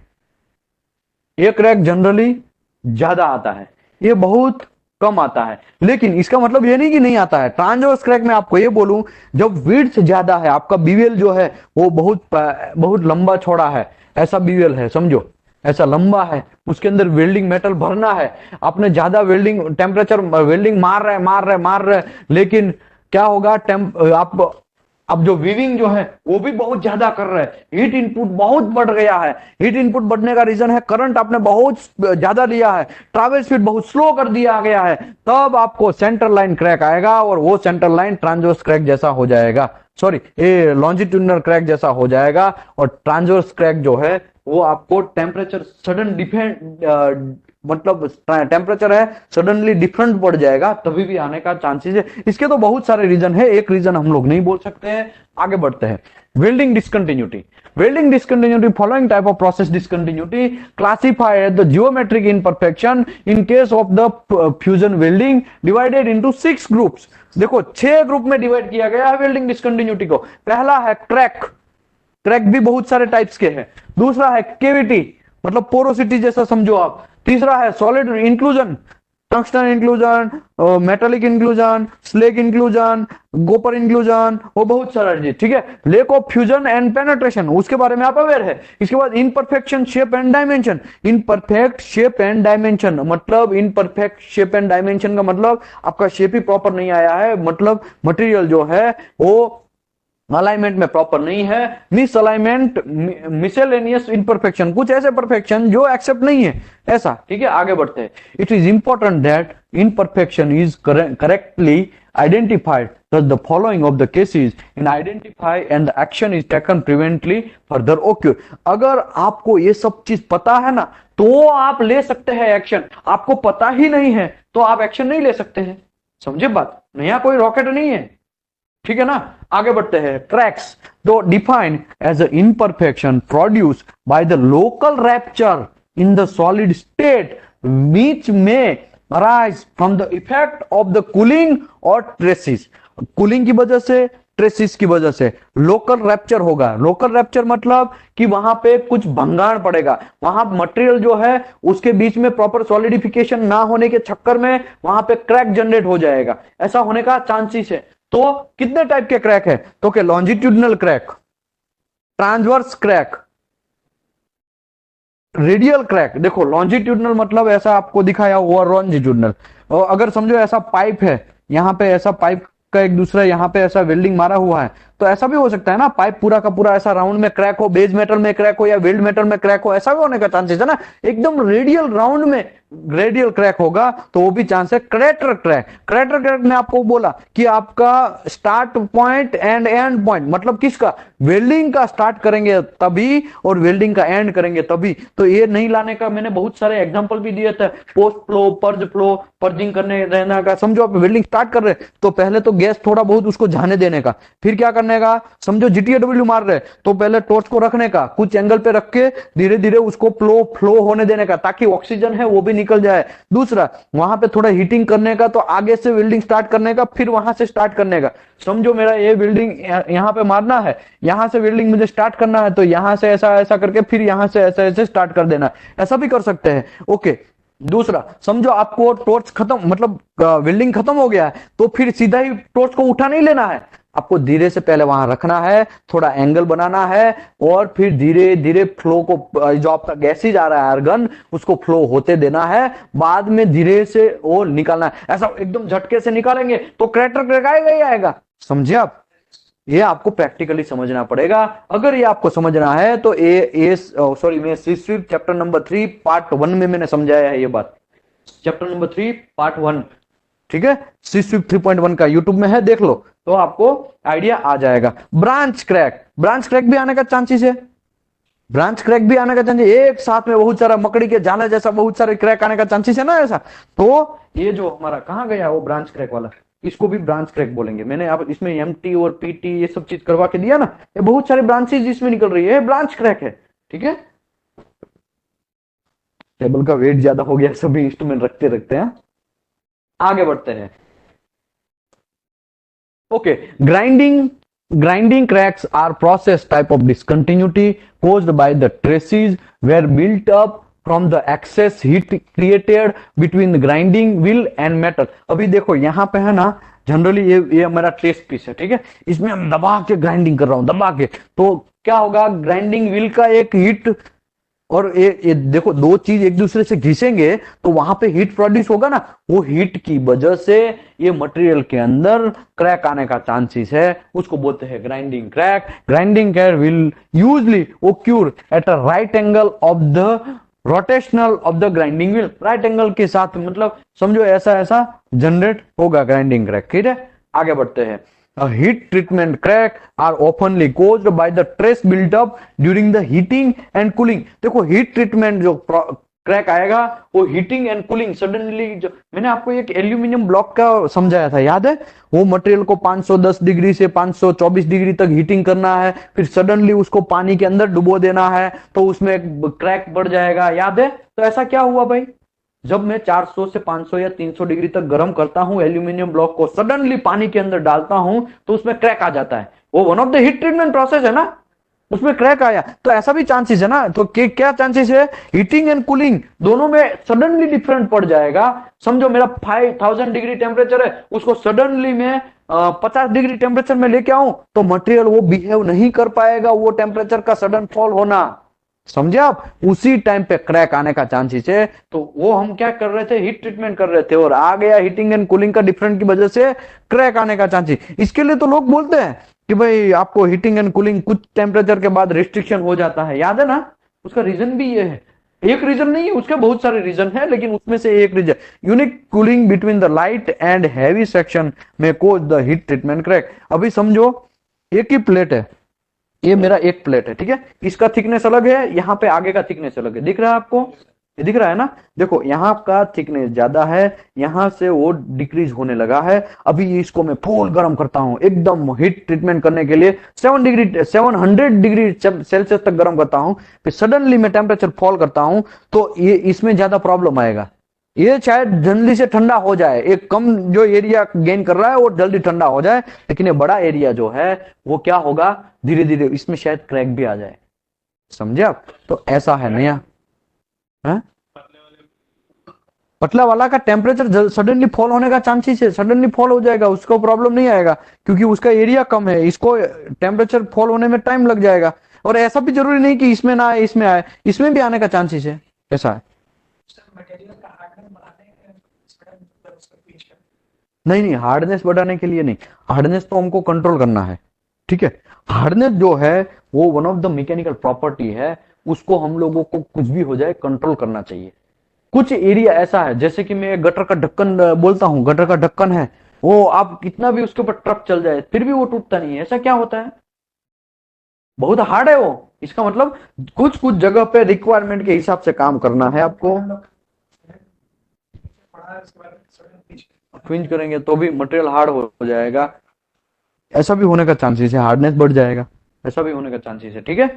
ये क्रैक जनरली ज्यादा आता है, ये बहुत कम आता है, लेकिन इसका मतलब ये नहीं कि नहीं आता है। ट्रांसवर्स क्रैक में आपको ये बोलूं, जब विड्थ ज्यादा है, आपका बीवेल जो है वो बहुत लंबा चौड़ा है, ऐसा बीवेल है समझो, ऐसा लंबा है, उसके अंदर वेल्डिंग मेटल भरना है, आपने ज्यादा वेल्डिंग टेम्परेचर वेल्डिंग मार रहे, लेकिन क्या होगा, आप अब जो वीविंग जो है वो भी बहुत ज्यादा कर रहे हैं, हीट इनपुट बहुत बढ़ गया है। हीट इनपुट बढ़ने का रीजन है करंट आपने बहुत ज्यादा लिया है, ट्रैवल स्पीड बहुत स्लो कर दिया गया है, तब आपको सेंटर लाइन क्रैक आएगा और वो सेंटर लाइन ट्रांसवर्स क्रैक जैसा हो जाएगा, सॉरी ये लॉन्जिट्यूडनल क्रैक जैसा हो जाएगा। और ट्रांसवर्स क्रैक जो है वो आपको टेम्परेचर सडन डिफेंड मतलब टेम्परेचर है सडनली डिफरेंट पड़ जाएगा, तभी भी आने का चांसेस है। इसके तो बहुत सारे रीजन है, एक रीजन हम लोग नहीं बोल सकते हैं। आगे बढ़ते हैं, welding discontinuity. Welding discontinuity, following type of process discontinuity classified as the geometric imperfection in case of the fusion welding divided into 6 groups. देखो 6 ग्रुप में डिवाइड किया गया है वेल्डिंग डिसकंटिन्यूटी को। पहला है क्रैक, क्रैक भी बहुत सारे टाइप्स के हैं। दूसरा है केविटी, मतलब पोरोसिटी जैसा समझो आप। तीसरा है solid inclusion, tungsten inclusion, metallic inclusion, slag inclusion, copper inclusion, वो बहुत सारा चीज, ठीक है। Lack of fusion and penetration, उसके बारे में आप अवेयर है। इसके बाद imperfection shape and dimension, imperfect shape and dimension मतलब इनपरफेक्ट शेप एंड डायमेंशन का मतलब आपका शेप ही प्रॉपर नहीं आया है, मतलब मटेरियल जो है वो अलाइनमेंट में प्रॉपर नहीं है। मिस अलाइनमेंट, मिसेलेनियस इनपरफेक्शन, कुछ ऐसे परफेक्शन जो एक्सेप्ट नहीं है ऐसा, ठीक है। आगे बढ़ते हैं, it is important that imperfection is correctly identified thus the following of the cases in identify and the action is taken prevently further occur। अगर आपको ये सब चीज पता है ना तो आप ले सकते हैं एक्शन, आपको पता ही नहीं है तो आप एक्शन नहीं ले सकते हैं, समझे बात। नया कोई रॉकेट नहीं है, ठीक है ना। आगे बढ़ते हैं, क्रैक्स दो defined as a imperfection produce by the local rupture in the solid state which may arise from the effect of the cooling और ट्रेसिस। कूलिंग की वजह से, ट्रेसिस की वजह से लोकल रैप्चर होगा। लोकल रैप्चर मतलब कि वहां पे कुछ भंगाण पड़ेगा, वहां मटेरियल जो है उसके बीच में प्रॉपर सॉलिडिफिकेशन ना होने के चक्कर में वहां पे क्रैक जनरेट हो जाएगा, ऐसा होने का चांसेस है। तो कितने टाइप के क्रैक है, तो क्या longitudinal crack, transverse crack, radial crack. देखो लॉन्जिट्यूडनल मतलब ऐसा आपको दिखाया हुआ लॉन्जिट्यूडनल, और अगर समझो ऐसा पाइप है, यहां पे ऐसा पाइप का एक दूसरा यहां पे ऐसा वेल्डिंग मारा हुआ है, तो ऐसा भी हो सकता है ना, पाइप पूरा का पूरा ऐसा राउंड में क्रैक हो, बेस मेटल में क्रैक हो या वेल्ड मेटल में क्रैक हो, ऐसा भी होने का चांसेस है ना। एकदम रेडियल राउंड में रेडियल क्रैक होगा तो वो भी चांस है। क्रेटर क्रैक, क्रेटर क्रैक ने आपको बोला कि आपका start point and and point, मतलब किसका, वेल्डिंग का स्टार्ट करेंगे तभी और वेल्डिंग का एंड करेंगे तभी, तो ये नहीं लाने का मैंने बहुत सारे एग्जांपल भी दिए थे। Post flow, purge flow, purging करने रहना का, समझो आप वेल्डिंग स्टार्ट कर रहे तो पहले तो गैस थोड़ा बहुत उसको जाने देने का, फिर क्या करने का, समझो जीटीएडब्ल्यू मार रहे तो पहले टॉर्च को रखने का, कुछ एंगल पे रख के धीरे धीरे उसको फ्लो होने देने का ताकि ऑक्सीजन है वो भी निकल जाए। दूसरा वहां पे थोड़ा हीटिंग करने का, तो आगे से वेल्डिंग स्टार्ट करने का, फिर वहां से स्टार्ट करने का। समझो मेरा ये वेल्डिंग यहां पे मारना है, यहां से वेल्डिंग मुझे स्टार्ट करना है, तो यहां से ऐसा ऐसा करके फिर यहां से ऐसा ऐसे स्टार्ट कर देना, ऐसा भी कर सकते हैं, ओके। दूसरा समझो आपको टॉर्च खत्म, मतलब वेल्डिंग खत्म हो गया है, तो फिर सीधा ही टॉर्च को उठा नहीं लेना है, आपको धीरे से पहले वहां रखना है, थोड़ा एंगल बनाना है और फिर धीरे धीरे फ्लो को, जो आपका गैसेज आ रहा है आर्गन, उसको फ्लो होते देना है, बाद में धीरे से वो निकालना है। ऐसा एकदम झटके से निकालेंगे तो क्रैटर क्रैक आएगा ही आएगा, समझे आप। ये आपको प्रैक्टिकली समझना पड़ेगा। अगर ये आपको समझना है तो सॉरी मैं स्विफ्ट चैप्टर नंबर 3 पार्ट 1 में मैंने समझाया है ये बात, चैप्टर नंबर 3 पार्ट 1, ठीक है। स्विफ्ट 3.1 का यूट्यूब में है, देख लो तो आपको आइडिया आ जाएगा। ब्रांच क्रैक, ब्रांच क्रैक भी आने का चांसेस है, ब्रांच क्रैक भी आने का चांसेस, एक साथ में बहुत सारा मकड़ी के जाला जैसा बहुत सारे क्रैक आने का चांसेस है ना ऐसा। तो ये जो हमारा कहां गया वो ब्रांच क्रैक वाला, इसको भी ब्रांच क्रैक बोलेंगे। मैंने आप इसमें एमटी और पीटी ये सब चीज करवा के दिया ना, ये बहुत सारे ब्रांचेस इसमें निकल रही है, ब्रांच क्रैक है, ठीक है। टेबल का वेट ज्यादा हो गया, सभी इंस्ट्रूमेंट रखते रखते हैं। आगे बढ़ते हैं, okay. Grinding cracks are process type of discontinuity caused by the traces were built up from the excess heat created between the grinding wheel and metal। अभी देखो यहाँ पे है ना, जनरली ये हमारा टेस्ट पीस है, ठीक है, इसमें हम दबा के ग्राइंडिंग कर रहा हूं, दबा के, तो क्या होगा, ग्राइंडिंग व्हील का एक हीट और ये देखो, दो चीज एक दूसरे से घिसेंगे तो वहां पे हीट प्रोड्यूस होगा ना, वो हीट की वजह से ये मटेरियल के अंदर क्रैक आने का चांसेस है, उसको बोलते हैं grinding crack. Grinding crack will usually occur at a right angle of the rotational of the grinding wheel. Right angle के साथ, मतलब समझो ऐसा ऐसा जनरेट होगा ग्राइंडिंग क्रैक। ठीक है, आगे बढ़ते हैं। A heat treatment crack are oftenly caused by the stress built up during the heating and cooling। देखो हीट ट्रीटमेंट जो क्रैक आएगा वो हीटिंग एंड कूलिंग सडनली, जो मैंने आपको एक एल्यूमिनियम ब्लॉक का समझाया था, याद है? वो मटेरियल को 510 डिग्री से 524 डिग्री तक हीटिंग करना है, फिर सडनली उसको पानी के अंदर डुबो देना है तो उसमें क्रैक बढ़ जाएगा, याद है? तो ऐसा क्या हुआ भाई, जब मैं 400 से 500 या 300 डिग्री तक गर्म करता हूं एल्यूमिनियम ब्लॉक को, सडनली पानी के अंदर डालता हूं तो उसमें क्रैक आ जाता है। वो one of the heat treatment process है ना, उसमें क्रैक आया। तो ऐसा भी चांसेस है ना, तो क्या चांसेस है? हीटिंग एंड कूलिंग दोनों में सडनली डिफरेंट पड़ जाएगा। समझो मेरा 5000 डिग्री टेम्परेचर है, उसको सडनली मैं 50 डिग्री टेम्परेचर में लेके आऊं तो मटेरियल वो बिहेव नहीं कर पाएगा, वो टेम्परेचर का सडन फॉल होना, समझे आप? उसी टाइम पे क्रैक आने का चांसेस है। तो वो हम क्या कर रहे थे, हीट ट्रीटमेंट कर रहे थे और आ गया हीटिंग एंड कूलिंग का डिफरेंट की वजह से क्रैक आने का चांसेस। इसके लिए तो लोग बोलते हैं कि भाई आपको हीटिंग एंड कूलिंग कुछ टेम्परेचर के बाद रिस्ट्रिक्शन हो जाता है, याद है ना? उसका रीजन भी ये है, एक रीजन नहीं है, उसके बहुत सारे रीजन है, लेकिन उसमें से एक reason, unique cooling between the light and heavy section में cause the heat treatment crack. अभी समझो एक ही प्लेट है, ये मेरा एक प्लेट है, ठीक है, इसका थिकनेस अलग है, यहाँ पे आगे का थिकनेस अलग है, दिख रहा है आपको? ये दिख रहा है ना? देखो यहाँ का थिकनेस ज्यादा है, यहाँ से वो डिक्रीज होने लगा है। अभी इसको मैं फुल गर्म करता हूं, एकदम हीट ट्रीटमेंट करने के लिए 700 डिग्री सेल्सियस तक गर्म करता हूं, फिर सडनली मैं टेम्परेचर फॉल करता हूं तो ये इसमें ज्यादा प्रॉब्लम आएगा। ये शायद जल्दी से ठंडा हो जाए, एक कम जो एरिया गेन कर रहा है वो जल्दी ठंडा हो जाए, लेकिन ये बड़ा एरिया जो है वो क्या होगा, धीरे धीरे इसमें शायद क्रैक भी आ जाए, समझे आप? तो ऐसा है नया है? पतला वाला का टेम्परेचर सडनली फॉल होने का चांसेस है, सडनली फॉल हो जाएगा, उसको प्रॉब्लम नहीं आएगा क्योंकि उसका एरिया कम है, इसको टेम्परेचर फॉल होने में टाइम लग जाएगा। और ऐसा भी जरूरी नहीं कि इसमें ना आए, इसमें आए, इसमें भी आने का चांसेस है, ऐसा है। नहीं नहीं, हार्डनेस बढ़ाने के लिए नहीं, हार्डनेस तो हमको कंट्रोल करना है, ठीक है? हार्डनेस जो है वो one of the mechanical property है, उसको हम लोगों को कुछ भी हो जाए कंट्रोल करना चाहिए। कुछ एरिया ऐसा है, जैसे कि मैं गटर का ढक्कन बोलता हूं, गटर का ढक्कन है, वो आप कितना भी उसके ऊपर ट्रक चल जाए फिर भी वो टूटता नहीं है, ऐसा क्या होता है? बहुत हार्ड है वो। इसका मतलब कुछ कुछ जगह पे रिक्वायरमेंट के हिसाब से काम करना है आपको। क्विंच करेंगे तो भी मटेरियल हार्ड हो जाएगा, ऐसा भी होने का चांसेस है, हार्डनेस बढ़ जाएगा, ऐसा भी होने का चांसेस है, ठीक है?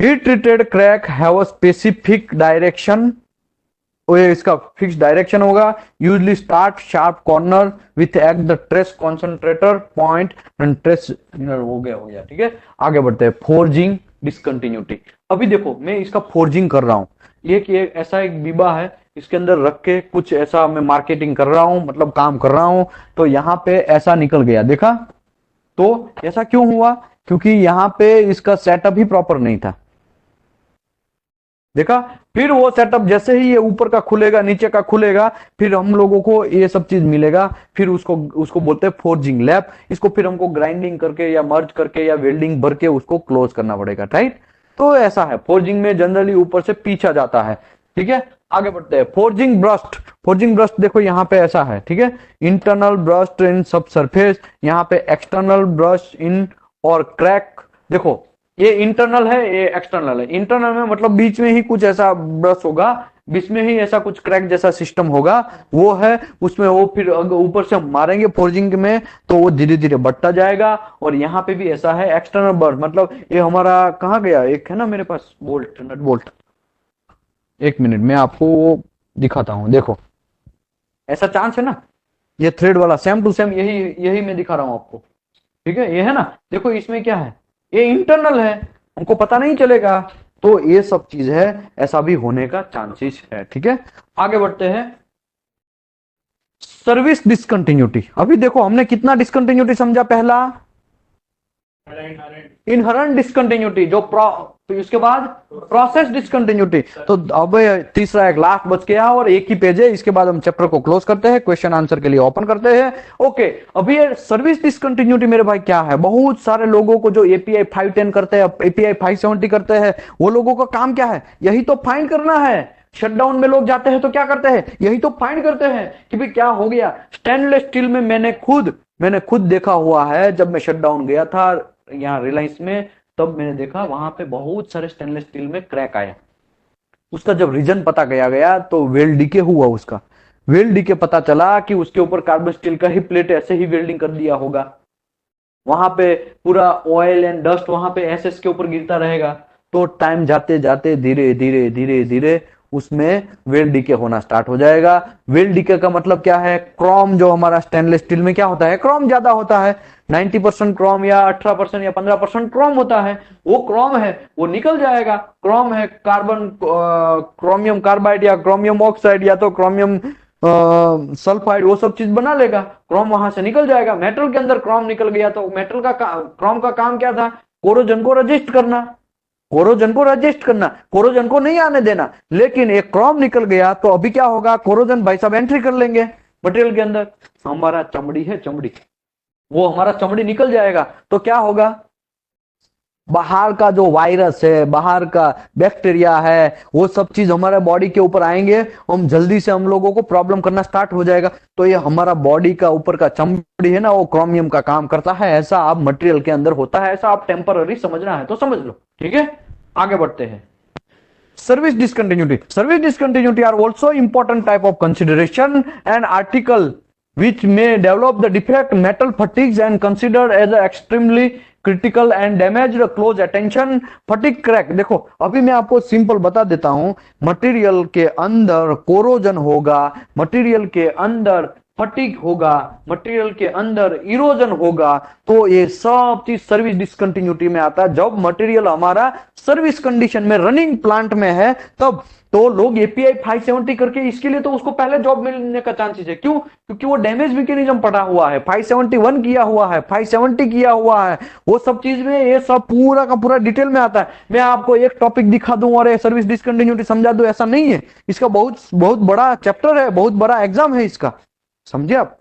Heat treated crack have a specific direction, इसका फिक्स डायरेक्शन होगा, usually start sharp corner with at the trace concentrator point and trace हो गया, ठीक है? आगे बढ़ते हैं, फोर्जिंग डिसकंटिन्यूटी। अभी देखो मैं इसका फोर्जिंग कर रहा हूं, ये ऐसा एक बीबा है, इसके अंदर रख के कुछ ऐसा मैं मार्केटिंग कर रहा हूं, मतलब काम कर रहा हूं, तो यहां पे ऐसा निकल गया, देखा? तो ऐसा क्यों हुआ? क्योंकि यहां पे इसका सेटअप ही प्रॉपर नहीं था, देखा? फिर वो सेटअप जैसे ही ये ऊपर का खुलेगा नीचे का खुलेगा, फिर हम लोगों को ये सब चीज मिलेगा, फिर उसको उसको बोलते हैं फोर्जिंग लैब। इसको फिर हमको ग्राइंडिंग करके या मर्ज करके या वेल्डिंग भर के उसको क्लोज करना पड़ेगा, राइट? तो ऐसा है, फोर्जिंग में जनरली ऊपर से पीछा जाता है, ठीक है? आगे बढ़ते हैं, फोर्जिंग ब्रस्ट। फोर्जिंग ब्रस्ट देखो यहाँ पे ऐसा है, ठीक है? इंटरनल ब्रस्ट इन सब सरफेस, यहाँ पे एक्सटर्नल ब्रस्ट इन और क्रैक। देखो ये इंटरनल है, ये एक्सटर्नल है। इंटरनल में मतलब बीच में ही कुछ ऐसा ब्रश होगा, बीच में ही ऐसा कुछ क्रैक जैसा सिस्टम होगा, वो है उसमें। वो फिर ऊपर से हम मारेंगे फोर्जिंग में तो वो धीरे धीरे बढ़ता जाएगा। और यहाँ पे भी ऐसा है एक्सटर्नल ब्रश, मतलब ये हमारा कहाँ गया, एक है ना मेरे पास बोल्ट, नट बोल्ट, एक मिनट में आपको वो दिखाता हूं, देखो ऐसा चांस है ना, ये थ्रेड वाला सेम टू सेम यही यही मैं दिखा रहा हूं आपको, ठीक है? ये है ना, देखो इसमें क्या है, ये इंटरनल है, हमको पता नहीं चलेगा, तो ये सब चीज है, ऐसा भी होने का चांसेस है, ठीक है? आगे बढ़ते हैं, सर्विस डिसकंटिन्यूटी। अभी देखो हमने कितना डिसकंटिन्यूटी समझा, पहला इनहरेंट डिसकंटिन्यूटी, जो उसके बाद प्रोसेस डिसकंटिन्यूटी। तो अब तीसरा एक लास्ट बच गया और एक ही पेज है, इसके बाद हम चैप्टर को क्लोज करते हैं, क्वेश्चन आंसर के लिए ओपन करते हैं। ओके, अभी ये सर्विस डिसकंटिन्यूटी मेरे भाई क्या है? बहुत सारे लोगों को जो एपीआई 510 करते हैं, एपीआई 570 करते हैं, वो लोगों का काम क्या है? यही तो फाइंड करना है। शटडाउन में लोग जाते हैं तो क्या करते हैं? यही तो फाइंड करते हैं कि भाई क्या हो गया। स्टेनलेस स्टील में मैंने खुद देखा हुआ है, जब मैं शटडाउन गया था यहाँ रिलायंस में, तब मैंने देखा वहां पे बहुत सारे स्टेनलेस स्टील में क्रैक आया। उसका जब रीजन पता गया तो वेल्ड डीके हुआ। उसका वेल्ड डीके पता चला कि उसके ऊपर कार्बन स्टील का ही प्लेट ऐसे ही वेल्डिंग कर दिया होगा। वहां पे पूरा ऑयल एंड डस्ट वहां पे एसएस के ऊपर गिरता रहेगा, तो टाइम जाते जाते धीरे धीरे धीरे धीरे उसमें वेल्ड डीके होना स्टार्ट हो जाएगा। वेल्ड डीके का मतलब क्या है? क्रोम जो हमारा स्टेनलेस स्टील में क्या होता है? क्रोम ज्यादा होता है, 90% क्रोम या 18% या 15% क्रोम होता है। वो क्रोम है, वो निकल जाएगा। क्रोम है कार्बन, क्रोमियम कार्बाइड या क्रोमियम ऑक्साइड या तो क्रोमियम सल्फाइड, वो सब चीज बना लेगा। क्रोम वहां से निकल जाएगा। मेटल के अंदर क्रोम निकल गया तो मेटल का क्रोम का काम क्या था? कोरोजन को रजिस्ट करना, कोरोजन को रजिस्ट करना, कोरोजन को नहीं आने देना। लेकिन एक क्रोम निकल गया तो अभी क्या होगा? कोरोजन भाई साहब एंट्री कर लेंगे मटेरियल के अंदर। हमारा चमड़ी है, चमड़ी, वो हमारा चमड़ी निकल जाएगा तो क्या होगा? बाहर का जो वायरस है, बाहर का बैक्टीरिया है, वो सब चीज हमारे बॉडी के ऊपर आएंगे, हम जल्दी से हम लोगों को प्रॉब्लम करना स्टार्ट हो जाएगा। तो ये हमारा बॉडी का ऊपर का चमड़ी है ना, वो क्रोमियम का काम करता है। ऐसा आप मटेरियल के अंदर होता है, ऐसा आप टेम्पररी समझना है तो समझ लो, ठीक है। आगे बढ़ते हैं। Service discontinuity. Service discontinuity are also important type of consideration and article which may develop the defect, metal fatigues and considered as a extremely critical and damaged. Close attention. Fatigue crack. देखो अभी मैं आपको simple बता देता हूं, material के अंदर corrosion होगा, मटेरियल के अंदर फटीग होगा, मटेरियल के अंदर इरोजन होगा, तो ये सब चीज सर्विस डिसकंटिन्यूटी में आता है। जब मटेरियल हमारा सर्विस कंडीशन में, रनिंग प्लांट में है, तब तो लोग एपीआई 570 करके, इसके लिए तो उसको पहले जॉब मिलने का चांसेस है। क्यों? क्योंकि वो डैमेज मैकेनिज्म पड़ा हुआ है, 571 किया हुआ है, 570 किया हुआ है, वो सब चीज में ये सब पूरा का पूरा डिटेल में आता है। मैं आपको एक टॉपिक दिखा दूं और सर्विस डिसकंटिन्यूटी समझा दूं, ऐसा नहीं है। इसका बहुत बहुत बड़ा चैप्टर है, बहुत बड़ा एग्जाम है इसका, समझे आप।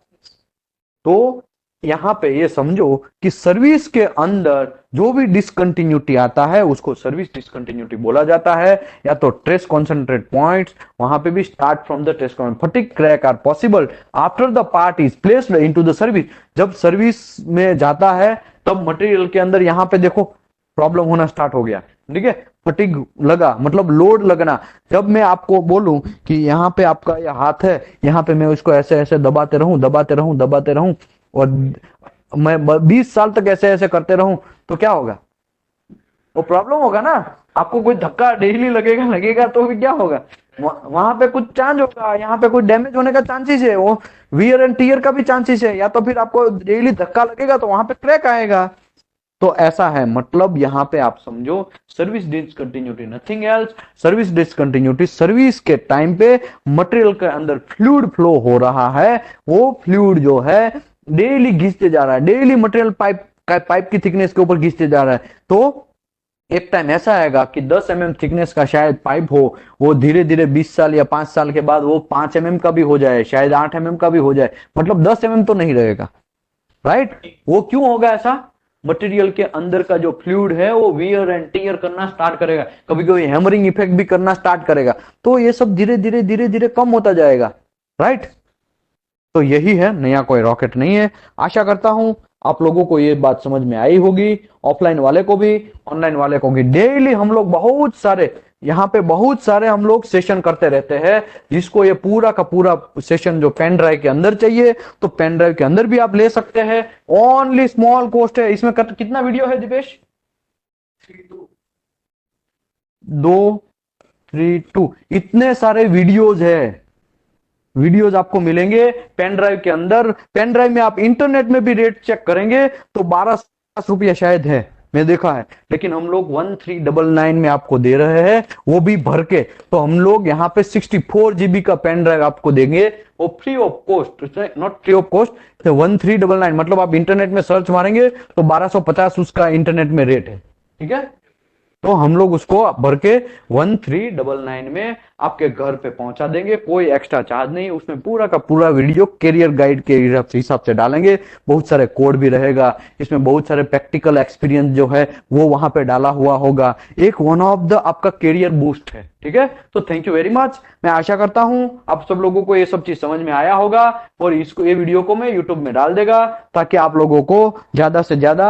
तो यहां पे ये समझो कि सर्विस के अंदर जो भी डिसकंटिन्यूटी आता है उसको सर्विस डिसकंटिन्यूटी बोला जाता है, या तो ट्रेस कॉन्सेंट्रेट पॉइंट्स, वहां पे भी start from the trace fatigue crack are possible after the part is placed into the service. जब सर्विस में जाता है तब मटेरियल के अंदर यहां पे देखो प्रॉब्लम होना स्टार्ट हो गया, ठीक है। फटीग लगा मतलब लोड लगना। जब मैं आपको बोलूं कि यहाँ पे आपका ये हाथ है, यहाँ पे मैं उसको ऐसे ऐसे दबाते रहूं, दबाते रहूं, दबाते रहूं, और मैं 20 साल तक ऐसे ऐसे करते रहूं, तो क्या होगा? वो प्रॉब्लम होगा ना। आपको कोई धक्का डेली लगेगा तो भी क्या होगा? वहां पे कुछ चांस होगा, यहाँ पे कुछ डैमेज होने का चांसेस है, वो वियर एंड टीयर का भी चांसेस है, या तो फिर आपको डेली धक्का लगेगा तो वहां पे क्रैक आएगा। तो ऐसा है, मतलब यहां पे आप समझो service discontinuity nothing else. Service discontinuity service के टाइम पे मटेरियल के अंदर फ्लूइड फ्लो हो रहा है, वो फ्लूइड जो है डेली घिसते जा रहा है, डेली मटेरियल पाइप की थिकनेस के ऊपर घिसते जा रहा है। तो एक टाइम ऐसा आएगा कि 10 mm थिकनेस का शायद पाइप हो, वो धीरे धीरे 20 साल या 5 साल के बाद वो 5 mm का भी हो जाए, शायद 8 mm का भी हो जाए, मतलब 10 mm तो नहीं रहेगा, राइट। वो क्यों होगा ऐसा? मटेरियल के अंदर का जो फ्लूइड है वो वियर एंड टीयर करना स्टार्ट करेगा, कभी कभी हैमरिंग इफेक्ट भी करना स्टार्ट करेगा, तो ये सब धीरे धीरे धीरे धीरे कम होता जाएगा, राइट। तो यही है, नया कोई रॉकेट नहीं है। आशा करता हूं आप लोगों को ये बात समझ में आई होगी, ऑफलाइन वाले को भी, ऑनलाइन वाले को भी। डेली हम लोग बहुत सारे, यहाँ पे बहुत सारे हम लोग सेशन करते रहते हैं, जिसको ये पूरा का पूरा सेशन जो पेन ड्राइव के अंदर चाहिए तो पेन ड्राइव के अंदर भी आप ले सकते हैं। ओनली स्मॉल कॉस्ट है इसमें। कितना वीडियो है दीपेश? 2, 3, 2 इतने सारे वीडियोज है, वीडियोज आपको मिलेंगे पेन ड्राइव के अंदर। पेन ड्राइव में आप इंटरनेट में भी रेट चेक करेंगे तो 12 रुपया शायद है, मैं देखा है, लेकिन हम लोग 1399 में आपको दे रहे हैं, वो भी भर के। तो हम लोग यहाँ पे 64 GB का पेन ड्राइव आपको देंगे, वो free of cost, not free of cost, 1399, मतलब आप इंटरनेट में सर्च मारेंगे तो 1250 उसका इंटरनेट में रेट है, ठीक है। तो हम लोग उसको भर के 1399 में आपके घर पे पहुंचा देंगे, कोई एक्स्ट्रा चार्ज नहीं। उसमें पूरा का पूरा वीडियो कैरियर गाइड के हिसाब से डालेंगे, बहुत सारे कोड भी रहेगा इसमें, बहुत सारे प्रैक्टिकल एक्सपीरियंस जो है वो वहां पे डाला हुआ होगा। एक वन ऑफ द आपका कैरियर बूस्ट है, ठीक है। तो थैंक यू वेरी मच। मैं आशा करता हूं आप सब लोगों को ये सब चीज समझ में आया होगा, और इसको, ये वीडियो को मैं यूट्यूब में डाल देगा ताकि आप लोगों को ज्यादा से ज्यादा